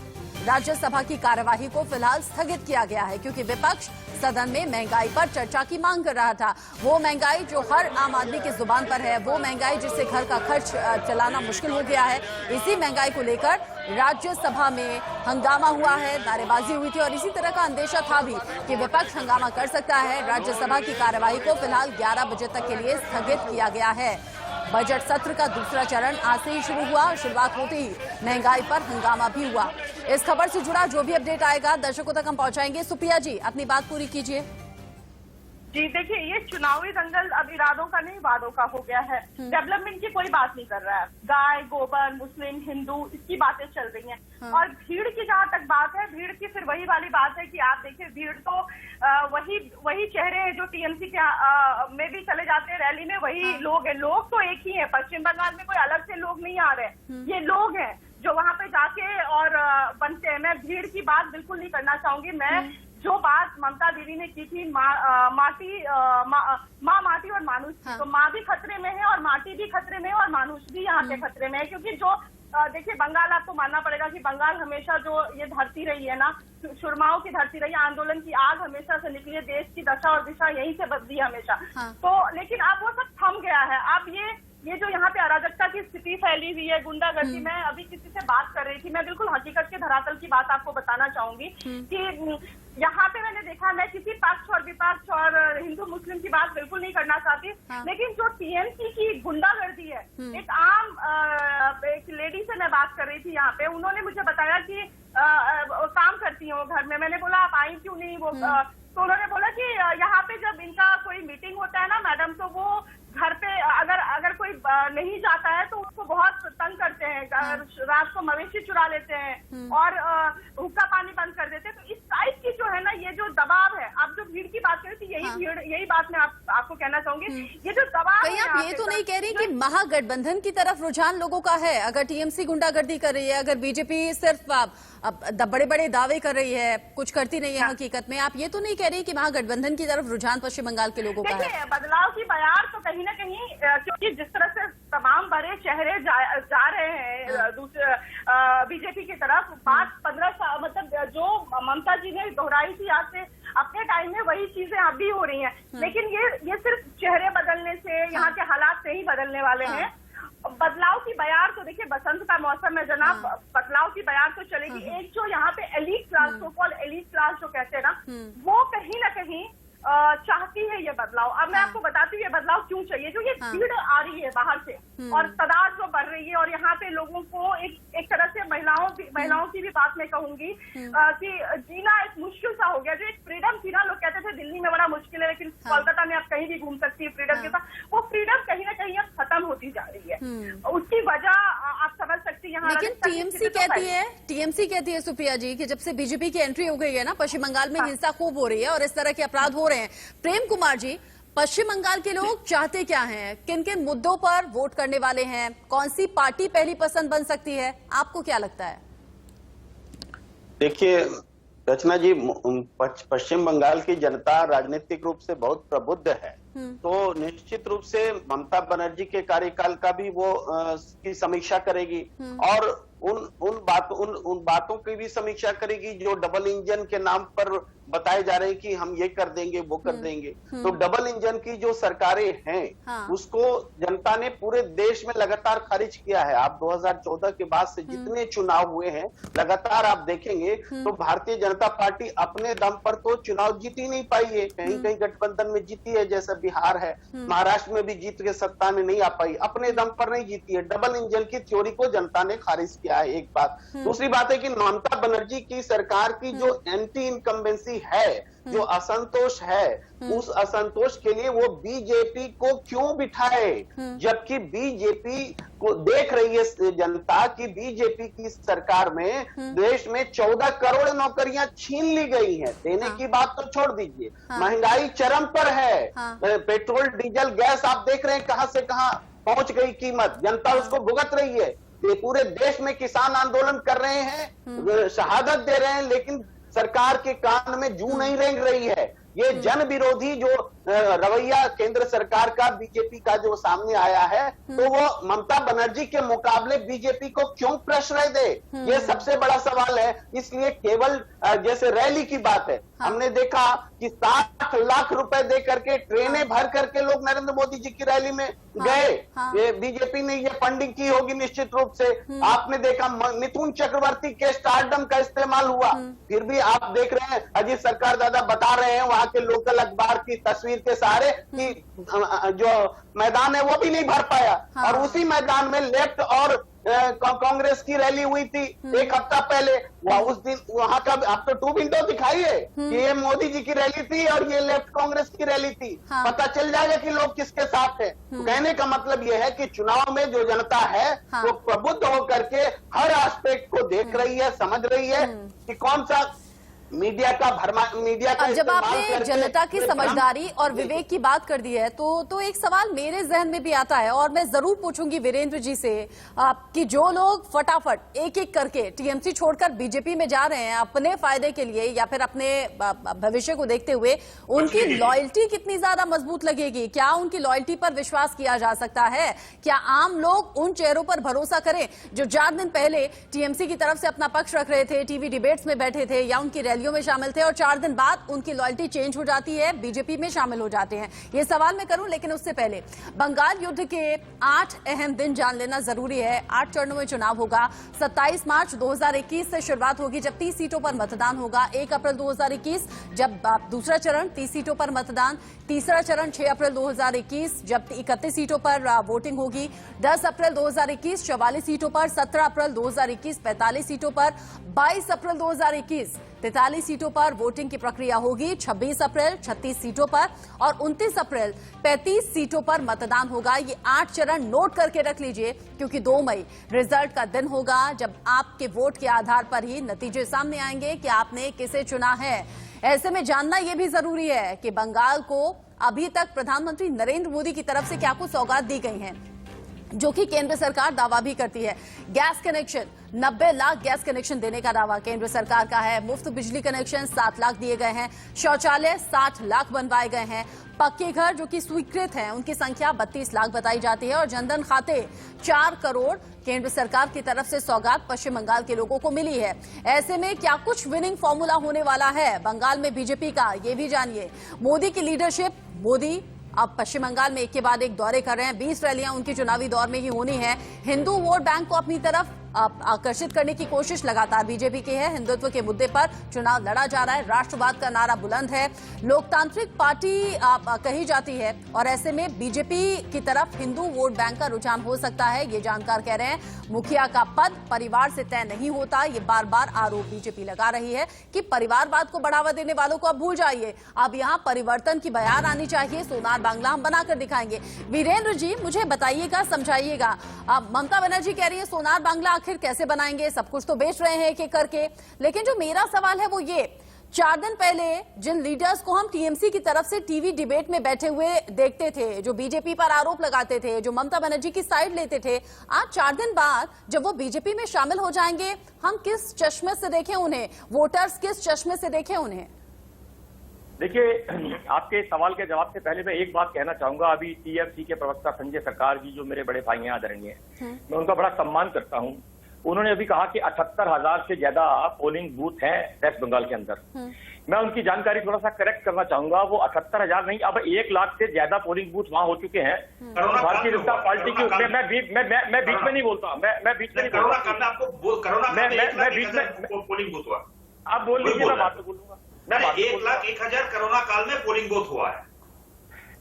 राज्यसभा की कार्यवाही को फिलहाल स्थगित किया गया है, क्योंकि विपक्ष सदन में महंगाई पर चर्चा की मांग कर रहा था। वो महंगाई जो हर आम आदमी की जुबान पर है, वो महंगाई जिससे घर का खर्च चलाना मुश्किल हो गया है, इसी महंगाई को लेकर राज्यसभा में हंगामा हुआ है, नारेबाजी हुई थी और इसी तरह का अंदेशा था भी कि विपक्ष हंगामा कर सकता है। राज्यसभा की कार्यवाही को फिलहाल 11 बजे तक के लिए स्थगित किया गया है। बजट सत्र का दूसरा चरण आज से ही शुरू हुआ और शुरुआत होते ही महंगाई पर हंगामा भी हुआ। इस खबर से जुड़ा जो भी अपडेट आएगा दर्शकों तक हम पहुंचाएंगे। सुप्रिया जी, अपनी बात पूरी कीजिए। जी देखिए, ये चुनावी दंगल अब इरादों का नहीं वादों का हो गया है। डेवलपमेंट की कोई बात नहीं कर रहा है। गाय, गोबर, मुस्लिम, हिंदू, इसकी बातें चल रही हैं। और भीड़ की जहां तक बात है, भीड़ की फिर वही वाली बात है कि आप देखिए, भीड़ तो वही चेहरे हैं जो टीएमसी के में भी चले जाते हैं रैली में, वही लोग हैं। लोग तो एक ही है, पश्चिम बंगाल में कोई अलग से लोग नहीं आ रहे। ये लोग हैं जो वहां पे जाके और बनते हैं। मैं भीड़ की बात बिल्कुल नहीं करना चाहूंगी। मैं जो बात ममता दीदी ने की थी माँ माटी और मानुष की, तो माँ भी खतरे में है और माटी भी खतरे में है और मानुष भी यहाँ के खतरे में है। क्योंकि जो देखिए, बंगाल आपको मानना पड़ेगा कि बंगाल हमेशा जो ये धरती रही है ना, सुरमाओं की धरती रही है, आंदोलन की आग हमेशा से निकली है, देश की दशा और दिशा यहीं से बदली है हमेशा। तो लेकिन अब वो सब थम गया है। अब ये जो यहाँ पे अराजकता की स्थिति फैली हुई है, गुंडागर्दी, मैं अभी किसी से बात कर रही थी, मैं बिल्कुल हकीकत के धरातल की बात आपको बताना चाहूंगी कि यहाँ पे मैंने देखा, मैं किसी पक्ष और विपक्ष और हिंदू मुस्लिम की बात बिल्कुल नहीं करना चाहती, लेकिन जो टीएमसी की गुंडागर्दी है, एक लेडी से मैं बात कर रही थी यहाँ पे, उन्होंने मुझे बताया कि काम करती है वो घर में। मैंने बोला आप आई क्यों नहीं, वो तो उन्होंने बोला कि यहाँ पे जब इनका कोई मीटिंग होता है ना मैडम, तो वो घर पे अगर कोई नहीं जाता है तो उसको बहुत तंग करते हैं, रात को मवेशी चुरा लेते हैं और हुक्का पानी बंद कर देते हैं। तो इस टाइप की जो है ना, ये जो दबाव है, आप जो भीड़ की बात करें थी, यही बात मैं आपको कहना चाहूंगी, ये जो दबाव कहीं आप ये तो नहीं कह रही कि महागठबंधन की तरफ रुझान लोगों का है? अगर टीएमसी गुंडागर्दी कर रही है, अगर बीजेपी सिर्फ बड़े बड़े दावे कर रही है, कुछ करती नहीं है हकीकत में, आप ये तो नहीं कह रही कि महागठबंधन की तरफ रुझान पश्चिम बंगाल के लोगों का है? देखिए, बदलाव की बयार तो कहीं ना कहीं, क्योंकि जिस तरह से तमाम बड़े चेहरे जा रहे हैं दूसरे बीजेपी की तरफ, बात 15 साल मतलब जो ममता जी ने दोहराई थी आज से अपने टाइम में, वही चीजें अब भी हो रही हैं। लेकिन ये सिर्फ चेहरे बदलने से, यहाँ के हालात से ही बदलने वाले हैं। बदलाव की बयार तो देखिए, बसंत का मौसम है जनाब, बदलाव की बयार तो चलेगी। एक जो यहाँ पे elite class, so called elite class जो कहते हैं ना, वो कहीं ना कहीं चाहती है ये बदलाव। अब मैं आपको बताती हूँ ये बदलाव क्यों चाहिए। जो ये भीड़ आ रही है बाहर से और तादाद जो बढ़ रही है, और यहाँ पे लोगों को एक तरह से महिलाओं की भी बात मैं कहूंगी कि जीना एक मुश्किल सा हो गया। जो एक फ्रीडम थी ना, लोग कहते थे दिल्ली में बड़ा मुश्किल है, लेकिन कोलकाता में आप कहीं भी घूम सकती है फ्रीडम के साथ, वो फ्रीडम कहीं ना कहीं अब खत्म होती जा रही है। उसकी वजह आप समझ सकती है। लेकिन टीएमसी कहती है सुप्रिया जी कि जब से बीजेपी की एंट्री हो गई है ना, पश्चिम बंगाल में हिंसा खूब हो रही है और इस तरह के अपराध हो रहे हैं। प्रेम कुमार जी, पश्चिम बंगाल के लोग चाहते क्या हैं? किन किन मुद्दों पर वोट करने वाले हैं? कौन सी पार्टी पहली पसंद बन सकती है? आपको क्या लगता है? देखिए रचना जी, पश्चिम बंगाल की जनता राजनीतिक रूप से बहुत प्रबुद्ध है, तो निश्चित रूप से ममता बनर्जी के कार्यकाल का भी वो की समीक्षा करेगी और उन बातों की भी समीक्षा करेगी जो डबल इंजन के नाम पर बताए जा रहे हैं कि हम ये कर देंगे वो कर देंगे। तो डबल इंजन की जो सरकारें हैं उसको जनता ने पूरे देश में लगातार खारिज किया है। आप 2014 के बाद से जितने चुनाव हुए हैं लगातार आप देखेंगे तो भारतीय जनता पार्टी अपने दम पर तो चुनाव जीत ही नहीं पाई है। कहीं कहीं गठबंधन में जीती है, जैसा बिहार है, महाराष्ट्र में भी जीत के सत्ता में नहीं आ पाई, अपने दम पर नहीं जीती है। डबल इंजन की थ्योरी को जनता ने खारिज किया है, एक बात। दूसरी बात है कि ममता बनर्जी की सरकार की जो एंटी इनकम्बेंसी है, जो असंतोष है, उस असंतोष के लिए वो बीजेपी को क्यों बिठाए, जबकि बीजेपी को देख रही है जनता की बीजेपी की सरकार में देश में 14 करोड़ नौकरियां छीन ली गई हैं। देने की बात तो छोड़ दीजिए, महंगाई चरम पर है। पेट्रोल डीजल गैस आप देख रहे हैं कहां से कहां पहुंच गई कीमत, जनता उसको भुगत रही है। ये पूरे देश में किसान आंदोलन कर रहे हैं, शहादत दे रहे हैं, लेकिन सरकार के कान में जू नहीं रेंग रही है। ये जन विरोधी जो रवैया केंद्र सरकार का बीजेपी का जो सामने आया है, तो वो ममता बनर्जी के मुकाबले बीजेपी को क्यों प्रश्रय दे, ये सबसे बड़ा सवाल है। इसलिए केवल जैसे रैली की बात है, हमने देखा कि 60 लाख रुपए दे करके ट्रेनें भर करके लोग नरेंद्र मोदी जी की रैली में गए। ये बीजेपी ने ये फंडिंग की होगी निश्चित रूप से। आपने देखा मिथुन चक्रवर्ती के स्टारडम का इस्तेमाल हुआ, फिर भी आप देख रहे हैं अजीत सरकार दादा बता रहे हैं वहां के लोकल अखबार की तस्वीर के सहारे कि जो मैदान है वो भी नहीं भर पाया। और उसी मैदान में लेफ्ट और कांग्रेस की रैली हुई थी एक हफ्ता पहले, उस दिन वहां का आप तो 2 विंडो दिखाइए कि ये मोदी जी की रैली थी और ये लेफ्ट कांग्रेस की रैली थी, पता चल जाएगा कि लोग किसके साथ हैं। तो कहने का मतलब ये है कि चुनाव में जो जनता है वो प्रबुद्ध होकर के हर एस्पेक्ट को देख रही है, समझ रही है कि कौन सा मीडिया का अब जब आपने जनता की समझदारी और विवेक की बात कर दी है तो एक सवाल मेरे जहन में भी आता है और मैं जरूर पूछूंगी वीरेंद्र जी से कि जो लोग फटाफट एक एक करके टीएमसी छोड़कर बीजेपी में जा रहे हैं अपने फायदे के लिए या फिर अपने भविष्य को देखते हुए, उनकी लॉयल्टी कितनी ज्यादा मजबूत लगेगी? क्या उनकी लॉयल्टी पर विश्वास किया जा सकता है? क्या आम लोग उन चेहरों पर भरोसा करें जो 4 दिन पहले टीएमसी की तरफ से अपना पक्ष रख रहे थे, टीवी डिबेट्स में बैठे थे या उनकी रैलियों में शामिल थे और 4 दिन बाद उनकी लॉयल्टी चेंज हो जाती है, बीजेपी में शामिल हो जाते हैं? ये सवाल मैं करूं, लेकिन उससे पहले बंगाल युद्ध के 8 अहम दिन जान लेना जरूरी है। 8 चरणों में चुनाव होगा। 27 मार्च 2021 से शुरुआत होगी जब 30 सीटों पर मतदान होगा। 1 अप्रैल 2021 जब दूसरा चरण 30 सीटों पर मतदान, तीसरा चरण 6 अप्रैल 2021 जब 31 सीटों पर वोटिंग होगी। 10 अप्रैल 2021 44 सीटों पर, 17 अप्रैल 2021 45 सीटों पर, 22 अप्रैल 2021 43 सीटों पर वोटिंग की प्रक्रिया होगी। 26 अप्रैल 36 सीटों पर और 29 अप्रैल 35 सीटों पर मतदान होगा। ये 8 चरण नोट करके रख लीजिए, क्योंकि 2 मई रिजल्ट का दिन होगा जब आपके वोट के आधार पर ही नतीजे सामने आएंगे कि आपने किसे चुना है। ऐसे में जानना यह भी जरूरी है कि बंगाल को अभी तक प्रधानमंत्री नरेंद्र मोदी की तरफ से क्या कुछ सौगात दी गई हैं, जो कि केंद्र सरकार दावा भी करती है। Gas connection 90 lakh gas connection देने का दावा केंद्र सरकार का है। मुफ्त बिजली कनेक्शन 7 लाख दिए गए हैं। शौचालय 60 लाख बनवाए गए हैं। पक्के घर जो कि स्वीकृत हैं उनकी संख्या 32 लाख बताई जाती है। और जनधन खाते 4 करोड़ केंद्र सरकार की तरफ से सौगात पश्चिम बंगाल के लोगों को मिली है। ऐसे में क्या कुछ विनिंग फॉर्मूला होने वाला है बंगाल में बीजेपी का, ये भी जानिए। मोदी की लीडरशिप, मोदी अब पश्चिम बंगाल में एक के बाद एक दौरे कर रहे हैं। 20 रैलियां उनकी चुनावी दौर में ही होनी है। हिंदू वोट बैंक को अपनी तरफ आकर्षित करने की कोशिश लगातार बीजेपी की है। हिंदुत्व के मुद्दे पर चुनाव लड़ा जा रहा है। राष्ट्रवाद का नारा बुलंद है। लोकतांत्रिक पार्टी कही जाती है और ऐसे में बीजेपी की तरफ हिंदू वोट बैंक का रुझान हो सकता है, ये जानकार कह रहे हैं। मुखिया का पद परिवार से तय नहीं होता, ये बार बार आरोप बीजेपी लगा रही है कि परिवारवाद को बढ़ावा देने वालों को अब भूल जाइए, अब यहां परिवर्तन की बयार आनी चाहिए। सोनार बांग्ला हम बनाकर दिखाएंगे। वीरेंद्र जी मुझे बताइएगा, समझाइएगा। ममता बनर्जी कह रही है सोनार बांग्ला आखिर कैसे बनाएंगे, सब कुछ तो बेच रहे हैं एक एक करके। लेकिन जो मेरा सवाल है वो ये, 4 दिन पहले जिन लीडर्स को हम टीएमसी की तरफ से टीवी डिबेट में बैठे हुए देखते थे, जो बीजेपी पर आरोप लगाते थे, जो ममता बनर्जी की साइड लेते थे, आज 4 दिन बाद जब वो बीजेपी में शामिल हो जाएंगे, हम किस चश्मे से देखें उन्हें, वोटर्स किस चश्मे से देखें उन्हें? देखिए, आपके सवाल के जवाब से पहले मैं एक बात कहना चाहूंगा। अभी टीएमसी के प्रवक्ता संजय सरकार जी, जो मेरे बड़े भाई हैं, आदरणीय, मैं उनका बड़ा सम्मान करता हूं। उन्होंने अभी कहा कि 78,000 से ज्यादा पोलिंग बूथ हैं वेस्ट बंगाल के अंदर। मैं उनकी जानकारी थोड़ा सा करेक्ट करना चाहूंगा। वो 78,000 नहीं, अब 1 लाख से ज्यादा पोलिंग बूथ वहां हो चुके हैं। भारतीय जनता पार्टी की उसमें मैं बीच में नहीं बोलता, मैं बीच में नहीं बोलता, मैं बीच में पोलिंग बूथ हुआ। आप बोल लीजिए, मैं बात बोलूंगा। 1,01,000 कोरोना काल में पोलिंग बूथ हुआ है।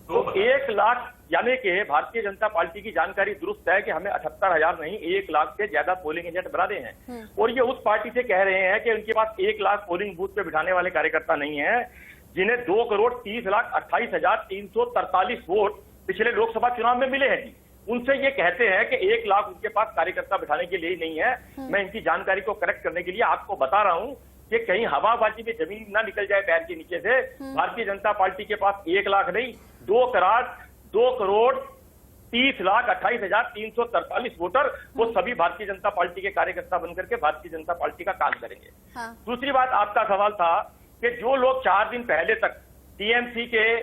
तो 1 लाख, यानी कि भारतीय जनता पार्टी की जानकारी दुरुस्त है कि हमें 78,000 नहीं 1 लाख से ज्यादा पोलिंग एजेंट बना रहे हैं। और ये उस पार्टी से कह रहे हैं कि उनके पास 1 लाख पोलिंग बूथ पे बिठाने वाले कार्यकर्ता नहीं है, जिन्हें 2,30,28,343 वोट पिछले लोकसभा चुनाव में मिले हैं जी। उनसे ये कहते हैं कि 1 लाख उनके पास कार्यकर्ता बिठाने के लिए नहीं है। मैं इनकी जानकारी को करेक्ट करने के लिए आपको बता रहा हूं कि कहीं हवाबाजी में जमीन ना निकल जाए पैर के नीचे से। भारतीय जनता पार्टी के पास 1 लाख नहीं, 2,30,28,343 वोटर, वो सभी भारतीय जनता पार्टी के कार्यकर्ता बनकर के भारतीय जनता पार्टी का काम करेंगे। हाँ। दूसरी बात, आपका सवाल था कि जो लोग 4 दिन पहले तक टीएमसी के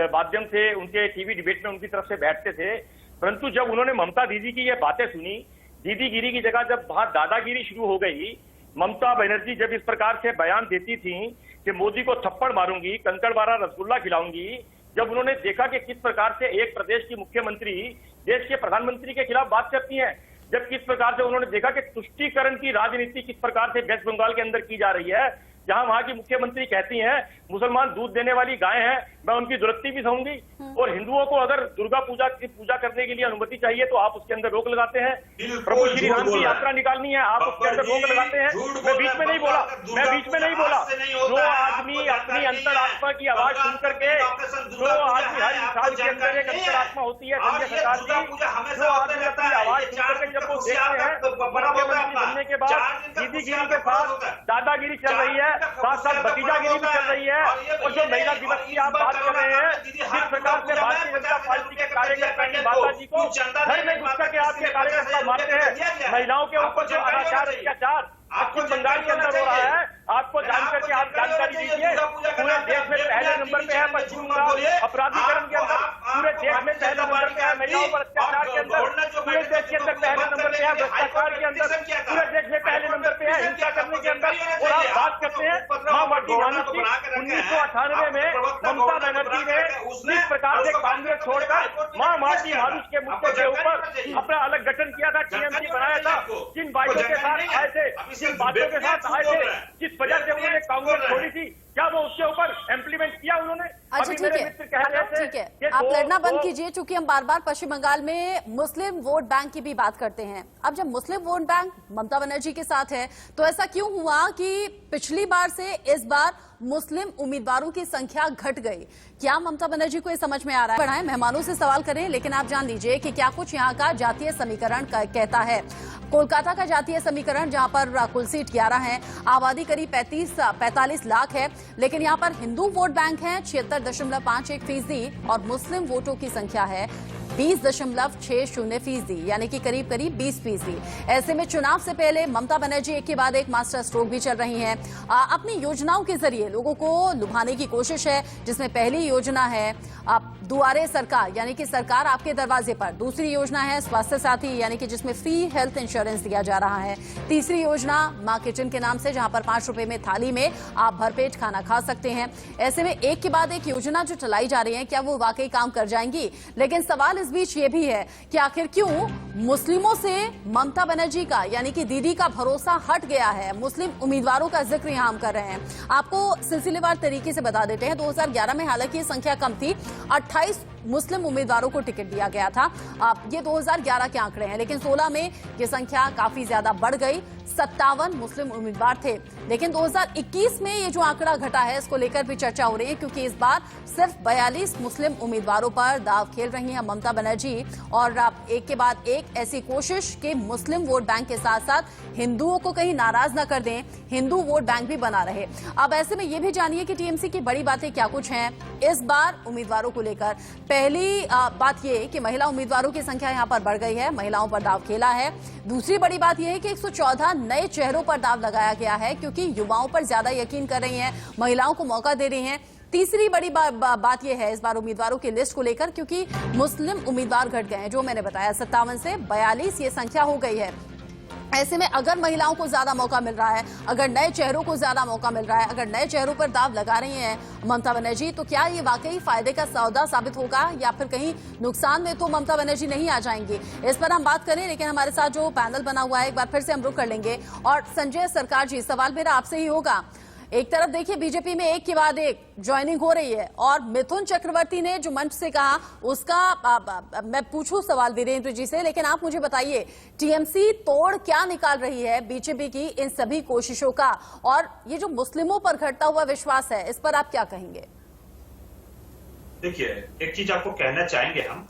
माध्यम से उनके टीवी डिबेट में उनकी तरफ से बैठते थे, परंतु जब उन्होंने ममता दीदी की ये बातें सुनी, दीदीगिरी की जगह जब वहां दादागिरी शुरू हो गई, ममता बनर्जी जब इस प्रकार से बयान देती थी कि मोदी को थप्पड़ मारूंगी, कंकड़ मारा रसगुल्ला खिलाऊंगी, जब उन्होंने देखा कि किस प्रकार से एक प्रदेश की मुख्यमंत्री देश के प्रधानमंत्री के खिलाफ बात करती हैं, जब किस प्रकार से उन्होंने देखा कि तुष्टीकरण की राजनीति किस प्रकार से वेस्ट बंगाल के अंदर की जा रही है, जहां वहां की मुख्यमंत्री कहती हैं मुसलमान दूध देने वाली गाय हैं, मैं उनकी दुरुस्ती भी सहूंगी, और हिंदुओं को अगर दुर्गा पूजा की पूजा करने के लिए अनुमति चाहिए तो आप उसके अंदर रोक लगाते हैं। प्रभु श्री राम की यात्रा निकालनी है, आप उसके अंदर रोक लगाते हैं। मैं बीच में नहीं बोला, जो आदमी अपनी अंतरात्मा की आवाज सुन करके, जो आदमी हर इंसान के अंदर एक अंतरात्मा होती है, संजय सरकार जी, जो आदमी अपनी आवाज सुन करके जब वो देखते हैं, मुख्यमंत्री बनने के बाद दीदीगिरी के साथ दादागिरी चल रही है, साथ साथ भतीजागिरी भी चल रही है। और जो महिला दिवस की आप बात कर रहे हैं, जिस प्रकार से भारतीय जनता पार्टी के कार्यकर्ता की माता जी को घर में घुस करके आपके कार्यकर्ता मारते हैं, महिलाओं के ऊपर जो अनाचार अत्याचार आपको बंगाल के अंदर हो रहा है, आपको जानकर के आप जानकारी दीजिए। पूरे देश में पहले नंबर पे है पश्चिम बंगाल अपराधीकरण के अंदर, पूरे देश में पहले नंबर पे है महिलाओं पर अत्याचार के अंदर, पूरे देश के अंदर पहले नंबर पे है भ्रष्टाचार के अंदर, पूरे देश में पहले नंबर पे है हिंसा करने के अंदर। और आप बात करते हैं मां माटी मानुष की। 1998 में ममता बनर्जी ने जिस प्रकार से कांग्रेस छोड़कर मां माटी मानुष के मुद्दे के ऊपर अपना अलग गठन किया था, टीएमसी बनाया था, जिन बातों के साथ आए थे, जिन बातों के साथ आए थे, जिस वजह से उन्होंने कांग्रेस छोड़ी थी, क्या वो उसके ऊपर इम्प्लीमेंट किया उन्होंने? अच्छा ठीक है, आप लड़ना बंद कीजिए, चूंकि हम बार बार पश्चिम बंगाल में मुस्लिम वोट बैंक की भी बात करते हैं। अब जब मुस्लिम वोट बैंक ममता बनर्जी के साथ है, तो ऐसा क्यों हुआ कि पिछली बार से इस बार मुस्लिम उम्मीदवारों की संख्या घट गई। क्या ममता बनर्जी को ये समझ में आ रहा है? बढ़ाएं, मेहमानों से सवाल करें, लेकिन आप जान लीजिए कि क्या कुछ यहाँ का जातीय समीकरण कहता है। कोलकाता का जातीय समीकरण, जहां पर कुल सीट 11 है, आबादी करीब 45 लाख है, लेकिन यहां पर हिंदू वोट बैंक है 76.51% और मुस्लिम वोटों की संख्या है 20.60%, यानी कि करीब 20%। ऐसे में चुनाव से पहले ममता बनर्जी एक के बाद एक मास्टर स्ट्रोक भी चल रही हैं। अपनी योजनाओं के जरिए लोगों को लुभाने की कोशिश है, जिसमें पहली योजना है दुआरे सरकार, यानी कि सरकार आपके दरवाजे पर। दूसरी योजना है स्वास्थ्य साथी, यानी कि जिसमें फ्री हेल्थ इंश्योरेंस दिया जा रहा है। तीसरी योजना मां किचन के नाम से, जहां पर 5 रुपए में थाली में आप भरपेट खाना खा सकते हैं। ऐसे में एक के बाद एक योजना जो चलाई जा रही है, क्या वो वाकई काम कर जाएंगी? लेकिन सवाल इस बीच ये भी है कि आखिर क्यों मुस्लिमों से ममता बनर्जी का, यानी कि दीदी का भरोसा हट गया है? मुस्लिम उम्मीदवारों का जिक्र यहां हम कर रहे हैं। आपको सिलसिलेवार तरीके से बता देते हैं। 2011 में हालांकि ये संख्या कम थी, 28 मुस्लिम उम्मीदवारों को टिकट दिया गया था। ये 2011 के आंकड़े हैं, लेकिन 16 में ये संख्या काफी ज्यादा बढ़ गई, 57 मुस्लिम उम्मीदवार थे। लेकिन 2021 में ये जो आंकड़ा घटा है, इसको लेकर भी चर्चा हो रही है, क्योंकि इस बार सिर्फ 42 मुस्लिम उम्मीदवारों पर दांव खेल रही हैं ममता बनर्जी। और एक के बाद एक ऐसी कोशिश कि मुस्लिम वोट बैंक के साथ साथ हिंदुओं को कहीं नाराज न कर दें, हिंदू वोट बैंक भी बना रहे। अब ऐसे में ये भी जानिए कि टीएमसी की बड़ी बातें क्या कुछ हैं इस बार उम्मीदवारों को लेकर। पहली बात यह कि महिला उम्मीदवारों की संख्या यहां पर बढ़ गई है, महिलाओं पर दांव खेला है। दूसरी बड़ी बात यह है कि 114 नए चेहरों पर दांव लगाया गया है, क्योंकि युवाओं पर ज्यादा यकीन कर रही हैं, महिलाओं को मौका दे रही हैं। तीसरी बड़ी बात यह है इस बार उम्मीदवारों की लिस्ट को लेकर, क्योंकि मुस्लिम उम्मीदवार घट गए हैं, जो मैंने बताया 57 से 42 ये संख्या हो गई है। ऐसे में अगर महिलाओं को ज्यादा मौका मिल रहा है, अगर नए चेहरों को ज्यादा मौका मिल रहा है, अगर नए चेहरों पर दांव लगा रही हैं ममता बनर्जी, तो क्या ये वाकई फायदे का सौदा साबित होगा, या फिर कहीं नुकसान में तो ममता बनर्जी नहीं आ जाएंगी? इस पर हम बात करें, लेकिन हमारे साथ जो पैनल बना हुआ है एक बार फिर से हम रुक कर लेंगे। और संजय सरकार जी, सवाल मेरा आपसे ही होगा। एक तरफ देखिए बीजेपी में एक के बाद एक ज्वाइनिंग हो रही है, और मिथुन चक्रवर्ती ने जो मंच से कहा उसका मैं पूछूं सवाल वीरेंद्र जी से, लेकिन आप मुझे बताइए टीएमसी तोड़ क्या निकाल रही है बीजेपी की इन सभी कोशिशों का, और ये जो मुस्लिमों पर घटता हुआ विश्वास है, इस पर आप क्या कहेंगे? देखिए, एक चीज आपको कहना चाहेंगे हम,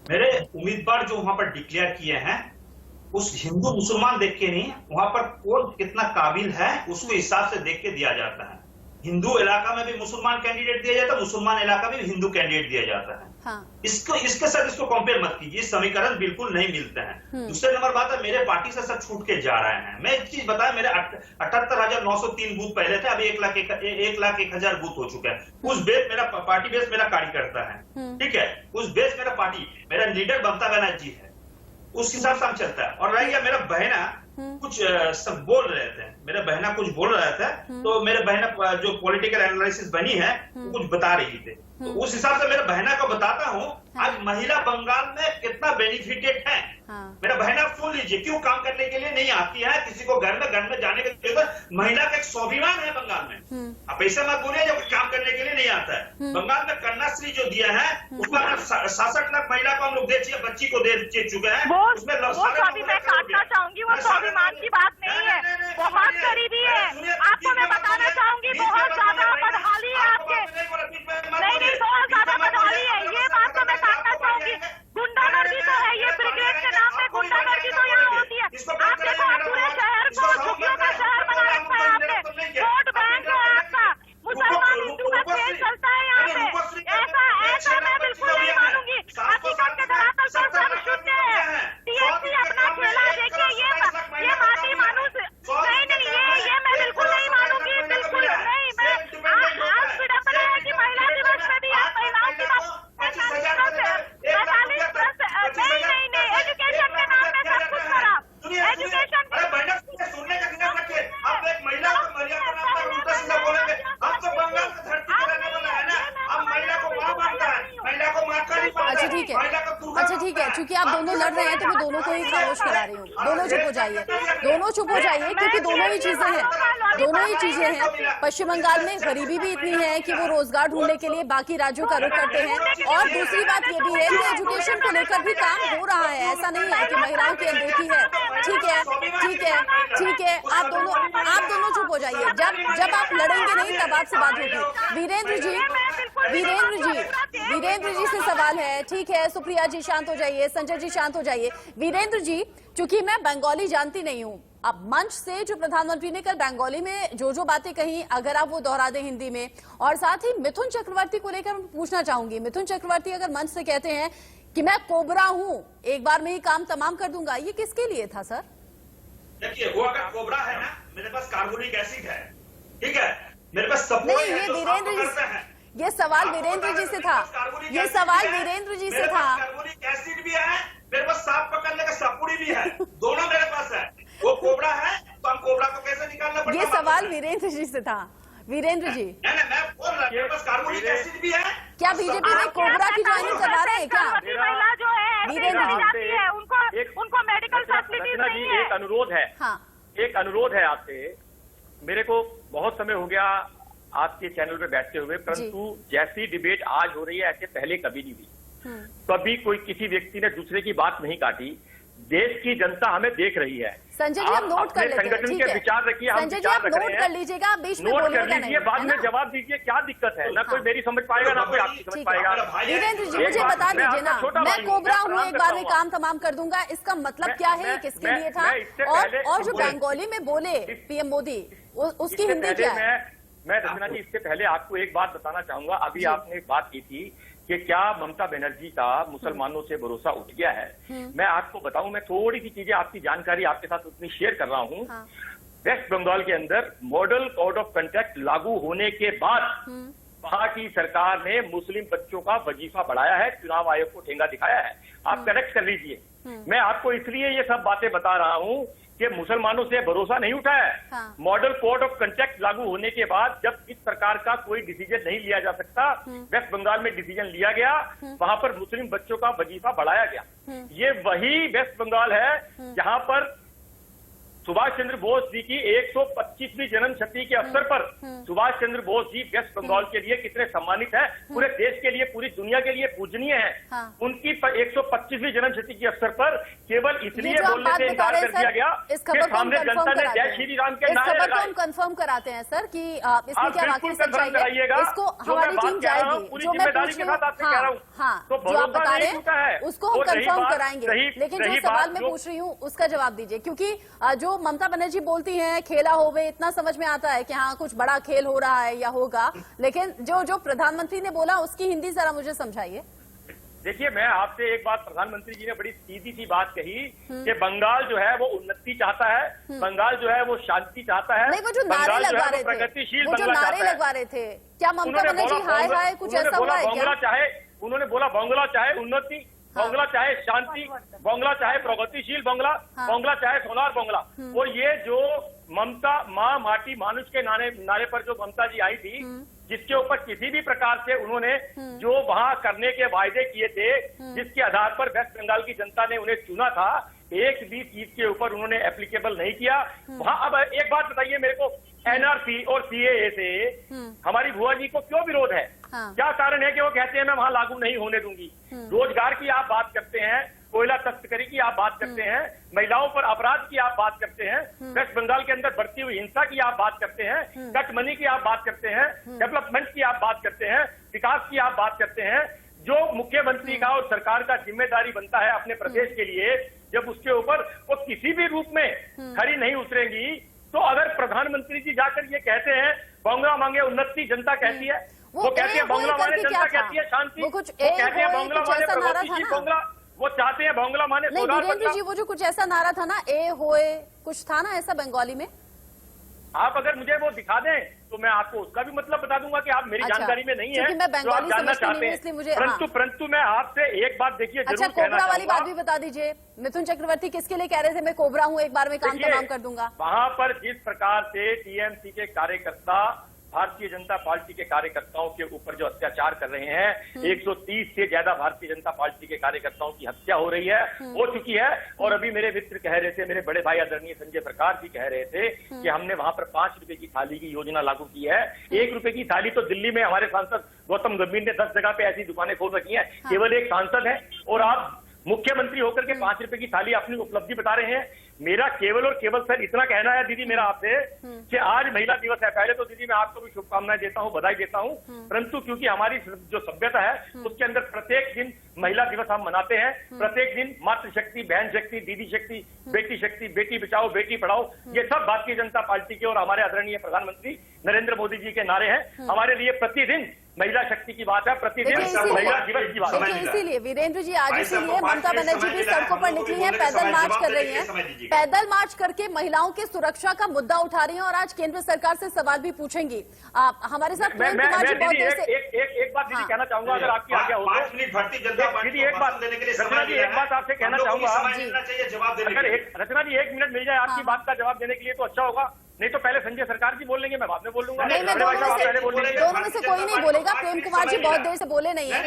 मेरे उम्मीदवार जो वहां पर डिक्लेयर किए हैं, उस हिंदू मुसलमान देख के नहीं, वहां पर कौन कितना काबिल है उसको हिसाब से देख के दिया जाता है। हिंदू इलाका में भी मुसलमान कैंडिडेट दिया जाता है, मुसलमान इलाका में भी हिंदू कैंडिडेट दिया जाता है। हाँ। इसके साथ इसको कंपेयर मत कीजिए, समीकरण बिल्कुल नहीं मिलते हैं। दूसरे नंबर बात है, मेरे पार्टी से सब छूट के जा रहे हैं। मैं एक चीज बताया, मेरे 78,903 बूथ पहले थे, अभी 1,01,000 बूथ हो चुके हैं। उस बेस मेरा पार्टी बेस मेरा कार्यकर्ता है, ठीक है, उस बेस मेरा पार्टी, मेरा लीडर ममता बनर्जी है, उस हिसाब से हम चलता है। और रह गया मेरा बहना कुछ सब बोल रहे थे, मेरा बहना कुछ बोल रहा था, तो मेरे बहना जो पॉलिटिकल एनालिसिस बनी है वो कुछ बता रही थी, तो उस हिसाब से मेरा बहना को बताता हूँ आज महिला बंगाल में कितना बेनिफिटेड है। मेरा बहना सुन लीजिए, क्यों काम करने के लिए नहीं आती है, किसी को घर में जाने के लिए महिला का एक स्वाभिमान है बंगाल में। आप ऐसा मत बोलिए जब काम करने के लिए नहीं आता है। बंगाल में कन्याश्री जो दिया है उसमें 66 लाख महिला को हम लोग दे चुके, बच्ची को दे चुके हैं। उसमें मैं काटना चाहूंगी, वो स्वाभिमान की बात नहीं है, बहुत गरीबी है। आपको मैं बताना चाहूंगी, बहुत ज्यादा बदहाली है आपके, नहीं बहुत ज्यादा बदहाली है, ये बात तो मैं काटना चाहूंगी। गुंडागर्दी तो है, ये ब्रिगेड के नाम पे गुंडागर्दी तो यहाँ होती है। आप देखो, पूरे शहर को झुग्गियों का शहर बना रखा है आपने, वोट बैंक है आपका, मुसलमान हिंदू का खेल चलता है यहाँ पे। ऐसा मैं बिल्कुल नहीं मानूंगी। हकीकत के धरातल पर सब शून्य है। टीएमसी अपना खेला देखिए, ये माटी मानूस नहीं, ये मैं बिल्कुल नहीं मानूंगी, बिल्कुल नहीं। मैं आज विडंबना है कि महिला दिवस में भी आप महिलाओं की बात चूंकि आप दोनों लड़ रहे हैं तो मैं दोनों को ही खामोश करा रही हूँ। दोनों चुप हो जाइए, दोनों चुप हो जाइए, क्योंकि दोनों ही चीजें हैं, दोनों ही चीजें हैं। पश्चिम बंगाल में गरीबी भी इतनी है कि वो रोजगार ढूंढने के लिए बाकी राज्यों का रुख करते हैं, और दूसरी बात ये भी है कि एजुकेशन को लेकर भी काम हो रहा है। ऐसा नहीं है कि महिलाओं की अनदेखी है। ठीक है, ठीक है, ठीक है, आप दोनों चुप हो जाइए। जब आप लड़ेंगे नहीं तब आपसे बात होगी। वीरेंद्र जी से सवाल है। ठीक है, सुप्रिया जी शांत हो जाइए, संजय जी शांत हो जाइए। वीरेंद्र जी, चूंकि मैं बंगाली जानती नहीं हूँ, अब मंच से जो प्रधानमंत्री ने कल बंगाली में जो बातें कही, अगर आप वो दोहरा दें हिंदी में, और साथ ही मिथुन चक्रवर्ती को लेकर पूछना चाहूंगी। मिथुन चक्रवर्ती अगर मंच से कहते हैं कि मैं कोबरा हूं, एक बार में ही काम तमाम कर दूंगा, ये किसके लिए था सर? देखिए, वो अगर कोबरा है ना, मेरे पास कार्बोनिक एसिड है, ठीक है, मेरे पास सपोर्ट नहीं, है, ये तो वीरेंद्र जी, करते हैं। ये सवाल वीरेंद्र जी से था, ये सवाल वीरेंद्र जी से था। कार्बोनिक एसिड भी है, मेरे पास सांप पकड़ने का सपुड़ी भी है, दोनों मेरे पास है। वो कोबरा है तो हम कोबरा को कैसे निकालना पड़ेगा? ये सवाल वीरेंद्र जी से था। वीरेंद्र जी, नहीं, मैं बोल रहा हूं, मेरे पास कार्बोनिक एसिड भी है। क्या बीजेपी में कोबरा की ज्वाइनिंग करवा रहे हैं क्या? महिला जो है वीरेंद्र जी जाती है, उनको मेडिकल फैसिलिटीज नहीं है। एक अनुरोध है, हाँ, एक अनुरोध है आपसे। मेरे को बहुत समय हो गया आपके चैनल पे बैठते हुए, परंतु जैसी डिबेट आज हो रही है ऐसे पहले कभी नहीं हुई। कभी कोई किसी व्यक्ति ने दूसरे की बात नहीं काटी। देश की जनता हमें देख रही है। संजय जी, हम नोट कर लेते हैं, संगठन ठीक के है। विचार रखिए, हम संजय जी, विचार आप रख रहे नोट हैं। कर लीजिएगा, बीच में नोट कर बोलिएगा नहीं, लीजिए, बाद है में ना? जवाब दीजिए, क्या दिक्कत है? ना कोई मेरी समझ पाएगा, ना कोई आपकी समझ ठीक पाएगा। है, वीरेंद्र जी एक मुझे बात, बता मैं दीजिए ना, आपका छोटा मैं भाई हूं, कोबरा मैं हूँ, एक प्रणाम बार में करता काम तमाम कर दूंगा, इसका मतलब क्या है, ये किसके लिए था? इससे और पहले- जो बंगाली में बोले पीएम मोदी, उसकी इससे हिंदी पहले क्या है? मैं रचना जी, इससे पहले आपको एक बात बताना चाहूंगा। अभी आपने एक बात की थी कि क्या ममता बनर्जी का मुसलमानों से भरोसा उठ गया है। मैं आपको बताऊं, मैं थोड़ी सी चीजें, आपकी जानकारी आपके साथ उतनी शेयर कर रहा हूं। हाँ। वेस्ट बंगाल के अंदर मॉडल कोड ऑफ कंडक्ट लागू होने के बाद वहां की सरकार ने मुस्लिम बच्चों का वजीफा बढ़ाया है, चुनाव आयोग को ठेंगा दिखाया है। आप करेक्ट कर लीजिए। मैं आपको इसलिए ये सब बातें बता रहा हूं कि मुसलमानों से भरोसा नहीं उठा है। हाँ। मॉडल कोड ऑफ कंडक्ट लागू होने के बाद जब इस प्रकार का कोई डिसीजन नहीं लिया जा सकता, वेस्ट बंगाल में डिसीजन लिया गया, वहां पर मुस्लिम बच्चों का वजीफा बढ़ाया गया। ये वही वेस्ट बंगाल है जहां पर सुभाष चंद्र बोस जी की 125वीं जन्म शती के अवसर पर सुभाष चंद्र बोस जी वेस्ट बंगाल के लिए कितने सम्मानित हैं, पूरे देश के लिए, पूरी दुनिया के लिए पूजनीय हैं। हाँ। उनकी 125वीं जन्म शती के अवसर पर केवल इसलिए जो आप बोलने बात से बता इनकार रहे कर हैं दिया सर, गया इस कि खबर को हम सामने कंफर्म जनता ने कराते जय हैं। श्री राम के इस नारे खबर को लगाए। हम कंफर्म कराते हैं सर कि इसमें आप क्या वाकई बिल्कुल सच्चाई confirm है, कराइएगा। इसको जो हमारी मैं बात टीम कह रहा हूं, जाएगी। पूरी जो मैं जिम्मेदारी पूछ के रही हूँ, साथ आपसे कह रहा हूं। हाँ, तो जो आप भरोसा बता नहीं रहे हैं टूटा है। उसको हम तो रही कंफर्म बात- कराएंगे, रही- लेकिन जो रही सवाल बात मैं जो- पूछ रही हूँ उसका जवाब दीजिए, क्योंकि जो ममता बनर्जी बोलती हैं खेला होवे, इतना समझ में आता है कि हाँ कुछ बड़ा खेल हो रहा है या होगा, लेकिन जो प्रधानमंत्री ने बोला उसकी हिंदी जरा मुझे समझाइए। देखिए, मैं आपसे एक बात, प्रधानमंत्री जी ने बड़ी सीधी सी बात कही कि बंगाल जो है वो उन्नति चाहता है, बंगाल जो है वो शांति चाहता है। नहीं, वो जो नारे बंगाल जो लगवा है रहे वो प्रगतिशील थे, वो जो बंगला नारे चाहता है। लगवा रहे थे, क्या ममता उन्होंने बनर्जी बोला हाय बंगला- हाय कुछ उन्होंने ऐसा बोला हुआ है बंगला क्या? चाहे, उन्होंने बोला बंगला चाहे उन्नति, बंगला चाहे शांति, बंगला चाहे प्रगतिशील बंगला, हाँ। बंगला चाहे सोनार बंगला। और ये जो ममता माँ माटी मानुष के नारे पर जो ममता जी आई थी, जिसके ऊपर किसी भी प्रकार से उन्होंने जो वहां करने के वायदे किए थे, जिसके आधार पर वेस्ट बंगाल की जनता ने उन्हें चुना था, एक भी चीज के ऊपर उन्होंने एप्लीकेबल नहीं किया वहां। अब एक बात बताइए मेरे को, एनआरसी और सीएए से हमारी भुआ जी को क्यों विरोध है? हाँ। क्या कारण है कि वो कहते हैं मैं वहां लागू नहीं होने दूंगी? रोजगार की आप बात करते हैं, कोयला तस्करी की आप बात करते हैं, महिलाओं पर अपराध की आप बात करते हैं, वेस्ट बंगाल के अंदर बढ़ती हुई हिंसा की आप बात करते हैं, कट मनी की आप बात करते हैं, डेवलपमेंट की आप बात करते हैं, विकास की आप बात करते हैं। जो मुख्यमंत्री का और सरकार का जिम्मेदारी बनता है अपने प्रदेश के लिए, जब उसके ऊपर वो किसी भी रूप में खरी नहीं उतरेंगी, तो अगर प्रधानमंत्री जी जाकर ये कहते हैं बंगला मांगे उन्नति, जनता कहती है, वो कहती है बंगला माने, जनता कहती है शांति, वो कहती है बंगला माने प्रगतिशील बंगला, वो चाहते हैं बंगला माने नहीं सोनार वीरेंद्र बंगला। जी, वो जो कुछ ऐसा नारा था ना, ए होए, कुछ था ना ऐसा बंगाली में? आप अगर मुझे वो दिखा दें तो मैं आपको उसका भी मतलब बता दूंगा कि आप मेरी अच्छा, जानकारी में नहीं है, क्योंकि मैं जो आप बंगाली जानना समझती नहीं चाहते हूं, हैं। इसलिए मुझे परंतु मैं आपसे एक बात देखिए अच्छा, जरूर कहना कोबरा वाली बात भी चाहूंगा। बता दीजिए। मिथुन चक्रवर्ती किसके लिए कह रहे थे मैं कोबरा हूं, एक बार में काम देखिए, तमाम कर दूंगा? वहां पर जिस प्रकार से टीएमसी के कार्यकर्ता भारतीय जनता पार्टी के कार्यकर्ताओं के ऊपर जो अत्याचार कर रहे हैं, 130 से ज्यादा भारतीय जनता पार्टी के कार्यकर्ताओं की हत्या हो रही है, हो चुकी है। और अभी मेरे मित्र कह रहे थे, मेरे बड़े भाई आदरणीय संजय प्रकाश जी कह रहे थे कि हमने वहां पर 5 रुपए की थाली की योजना लागू की है। 1 रुपए की थाली तो दिल्ली में हमारे सांसद गौतम गंभीर ने 10 जगह पे ऐसी दुकानें खोल रखी हैं, केवल एक सांसद है और आप मुख्यमंत्री होकर के 5 रुपए की थाली अपनी उपलब्धि बता रहे हैं। मेरा केवल और केवल सर इतना कहना है दीदी मेरा आपसे कि आज महिला दिवस है। पहले तो दीदी मैं आपको भी शुभकामनाएं देता हूं, बधाई देता हूं, परंतु क्योंकि हमारी जो सभ्यता है उसके अंदर प्रत्येक दिन महिला दिवस हम मनाते हैं। प्रत्येक दिन मातृशक्ति, बहन शक्ति, दीदी शक्ति, बेटी बचाओ बेटी पढ़ाओ, ये सब भारतीय जनता पार्टी के और हमारे आदरणीय प्रधानमंत्री नरेंद्र मोदी जी के नारे हैं। हमारे लिए प्रतिदिन महिला शक्ति की बात है, प्रतिदिन महिला दिवस की बात है। इसीलिए वीरेंद्र जी आज इसीलिए ममता बनर्जी भी सड़कों पर निकली हैं, पैदल मार्च कर रही हैं, पैदल मार्च करके महिलाओं की सुरक्षा का मुद्दा उठा रही हैं और आज केंद्र सरकार से सवाल भी पूछेंगी। आप हमारे साथ प्रेम कुमार जी बहुत देर से एक बात दीदी कहना चाहूंगा, अगर आपकी आज्ञा हो तो दीदी एक बात रचना जी, एक बात आपसे कहना चाहूंगा, अगर रचना जी 1 मिनट मिल जाए आपकी बात का जवाब देने के लिए तो अच्छा होगा, नहीं तो पहले संजय सरकार जी बोल लेंगे, मैं बाद में बोल लूंगा। नहीं, मैं दोनों में से कोई नहीं बोलेगा। प्रेम कुमार जी बहुत देर से बोले नहीं है।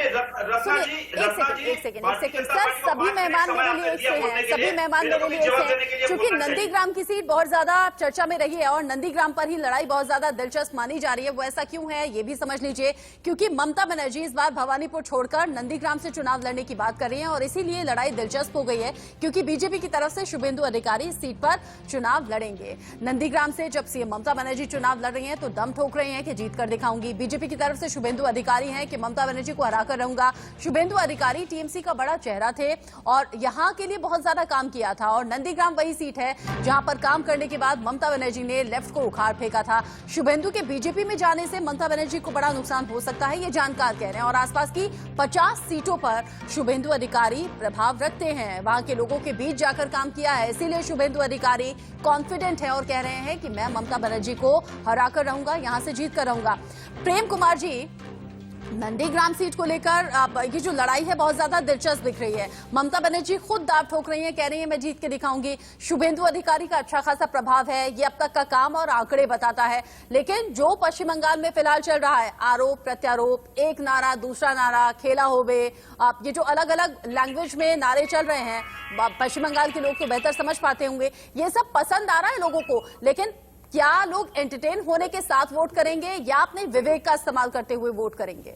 सुनिए एक सेकंड सर, सभी मेहमान मेरे लिए एक से हैं, सभी मेहमान मेरे लिए एक से हैं, क्योंकि नंदीग्राम की सीट बहुत ज्यादा चर्चा में रही है और नंदीग्राम पर ही लड़ाई बहुत ज्यादा दिलचस्प मानी जा रही है। वो ऐसा क्यों है ये भी समझ लीजिए, क्योंकि ममता बनर्जी इस बार भवानीपुर छोड़कर नंदीग्राम से चुनाव लड़ने की बात कर रही है और इसीलिए लड़ाई दिलचस्प हो गई है, क्योंकि बीजेपी की तरफ से शुभेंदु अधिकारी इस सीट पर चुनाव लड़ेंगे। नंदीग्राम से जब सीएम ममता बनर्जी चुनाव लड़ रही हैं तो दम ठोक रही हैं कि जीत कर दिखाऊंगी। बीजेपी की तरफ से शुभेंदु अधिकारी हैं कि ममता बनर्जी को हराकर रहूंगा। शुभेंदु अधिकारी टीएमसी का बड़ा चेहरा थे और यहां के लिए बहुत ज्यादा काम किया था और नंदीग्राम वही सीट है जहां पर काम करने के बाद ममता बनर्जी ने लेफ्ट को उखाड़ फेंका था। शुभेंदु के बीजेपी में जाने से ममता बनर्जी को बड़ा नुकसान हो सकता है, ये जानकार कह रहे हैं और आसपास की 50 सीटों पर शुभेंदु अधिकारी प्रभाव रखते हैं, वहां के लोगों के बीच जाकर काम किया है, इसीलिए शुभेंदु अधिकारी कॉन्फिडेंट है और कह रहे हैं कि मैं ममता बनर्जी को हराकर रहूंगा, यहां से जीत कर रहूंगा। प्रेम कुमार जी, नंदीग्राम सीट को लेकर ये जो लड़ाई है बहुत ज्यादा दिलचस्प दिख रही है। ममता बनर्जी खुद दाव ठोक रही है, कह रही है मैं जीत के दिखाऊंगी। शुभेंदु अधिकारी का अच्छा खासा प्रभाव है, ये अब तक का काम और आंकड़े बताता है, लेकिन जो पश्चिम बंगाल में फिलहाल चल रहा है आरोप प्रत्यारोप, एक नारा दूसरा नारा, खेला होवे, ये जो अलग अलग लैंग्वेज में नारे चल रहे हैं, पश्चिम बंगाल के लोग तो बेहतर समझ पाते होंगे, ये सब पसंद आ रहा है लोगों को, लेकिन क्या लोग एंटरटेन होने के साथ वोट करेंगे या अपने विवेक का इस्तेमाल करते हुए वोट करेंगे?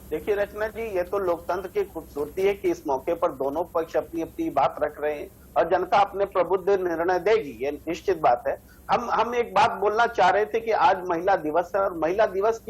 देखिए रचना जी, ये तो लोकतंत्र की खूबसूरती है कि इस मौके पर दोनों पक्ष अपनी अपनी बात रख रहे हैं और जनता अपने प्रबुद्ध निर्णय देगी, ये निश्चित बात है। हम एक बात बोलना चाह रहे थे कि आज महिला दिवस है और महिला दिवस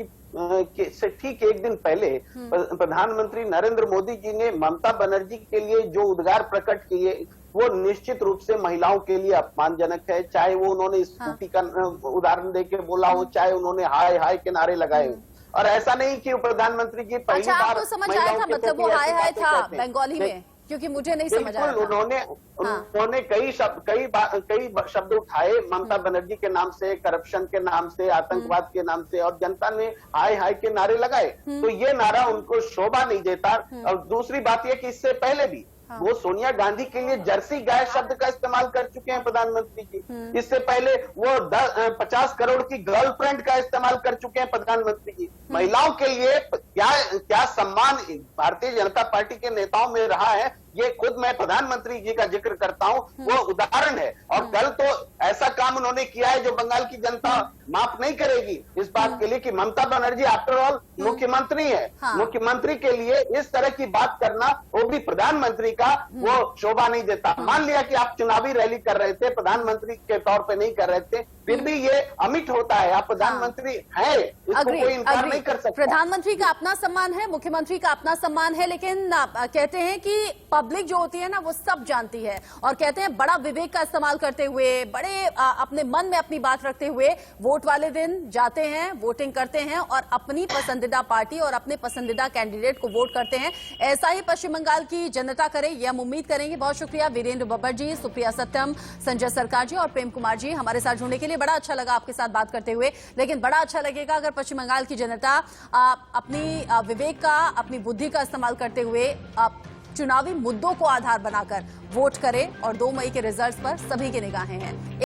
से ठीक एक दिन पहले प्रधानमंत्री नरेंद्र मोदी जी ने ममता बनर्जी के लिए जो उद्गार प्रकट किए वो निश्चित रूप से महिलाओं के लिए अपमानजनक है, चाहे वो उन्होंने स्कूटी का उदाहरण देके बोला हो, चाहे उन्होंने हाय हाय के नारे लगाए हो। और ऐसा नहीं कि प्रधानमंत्री जी पहली बार आपको समझ आया था, मतलब वो हाय हाय था बंगाली में, क्योंकि मुझे नहीं समझ आया था। उन्होंने कई शब्द उठाए ममता बनर्जी के नाम से, करप्शन के नाम से, आतंकवाद के नाम से, और जनता ने हाय हाय के नारे लगाए। तो ये नारा उनको शोभा नहीं देता। और दूसरी बात यह कि इससे पहले भी वो सोनिया गांधी के लिए जर्सी गाय शब्द का इस्तेमाल कर चुके हैं प्रधानमंत्री जी। इससे पहले वो 50 करोड़ की गर्लफ्रेंड का इस्तेमाल कर चुके हैं प्रधानमंत्री जी। महिलाओं के लिए क्या सम्मान भारतीय जनता पार्टी के नेताओं में रहा है, ये खुद मैं प्रधानमंत्री जी का जिक्र करता हूं, वो उदाहरण है। और कल तो ऐसा काम उन्होंने किया है जो बंगाल की जनता माफ नहीं करेगी इस बात के लिए कि ममता बनर्जी आफ्टर ऑल मुख्यमंत्री है। मुख्यमंत्री के लिए इस तरह की बात करना, वो भी प्रधानमंत्री का, वो शोभा नहीं देता। मान लिया कि आप चुनावी रैली कर रहे थे, प्रधानमंत्री के तौर पे नहीं कर रहे थे, फिर भी ये अमिट होता है। आप प्रधानमंत्री है, इसको कोई इनकार नहीं कर सकता। प्रधानमंत्री का अपना सम्मान है, मुख्यमंत्री का अपना सम्मान है, लेकिन कहते हैं कि पब्लिक जो होती है ना वो सब जानती है और कहते हैं बड़ा विवेक का इस्तेमाल करते हुए, बड़े अपने मन में अपनी बात रखते हुए वोट वाले दिन जाते हैं, वोटिंग करते हैं और अपनी पसंदीदा पार्टी और अपने पसंदीदा कैंडिडेट को वोट करते हैं। ऐसा ही पश्चिम बंगाल की जनता करे, ये हम उम्मीद करेंगे। बहुत शुक्रिया वीरेंद्र बब्बर जी, सुप्रिया सत्यम, संजय सरकार जी और प्रेम कुमार जी हमारे साथ जुड़ने के लिए। बड़ा अच्छा लगा आपके साथ बात करते हुए, लेकिन बड़ा अच्छा लगेगा अगर पश्चिम बंगाल की जनता अपनी विवेक का, अपनी बुद्धि का इस्तेमाल करते हुए चुनावी मुद्दों को आधार बनाकर वोट करे और 2 मई के रिजल्ट्स पर सभी की निगाहें हैं।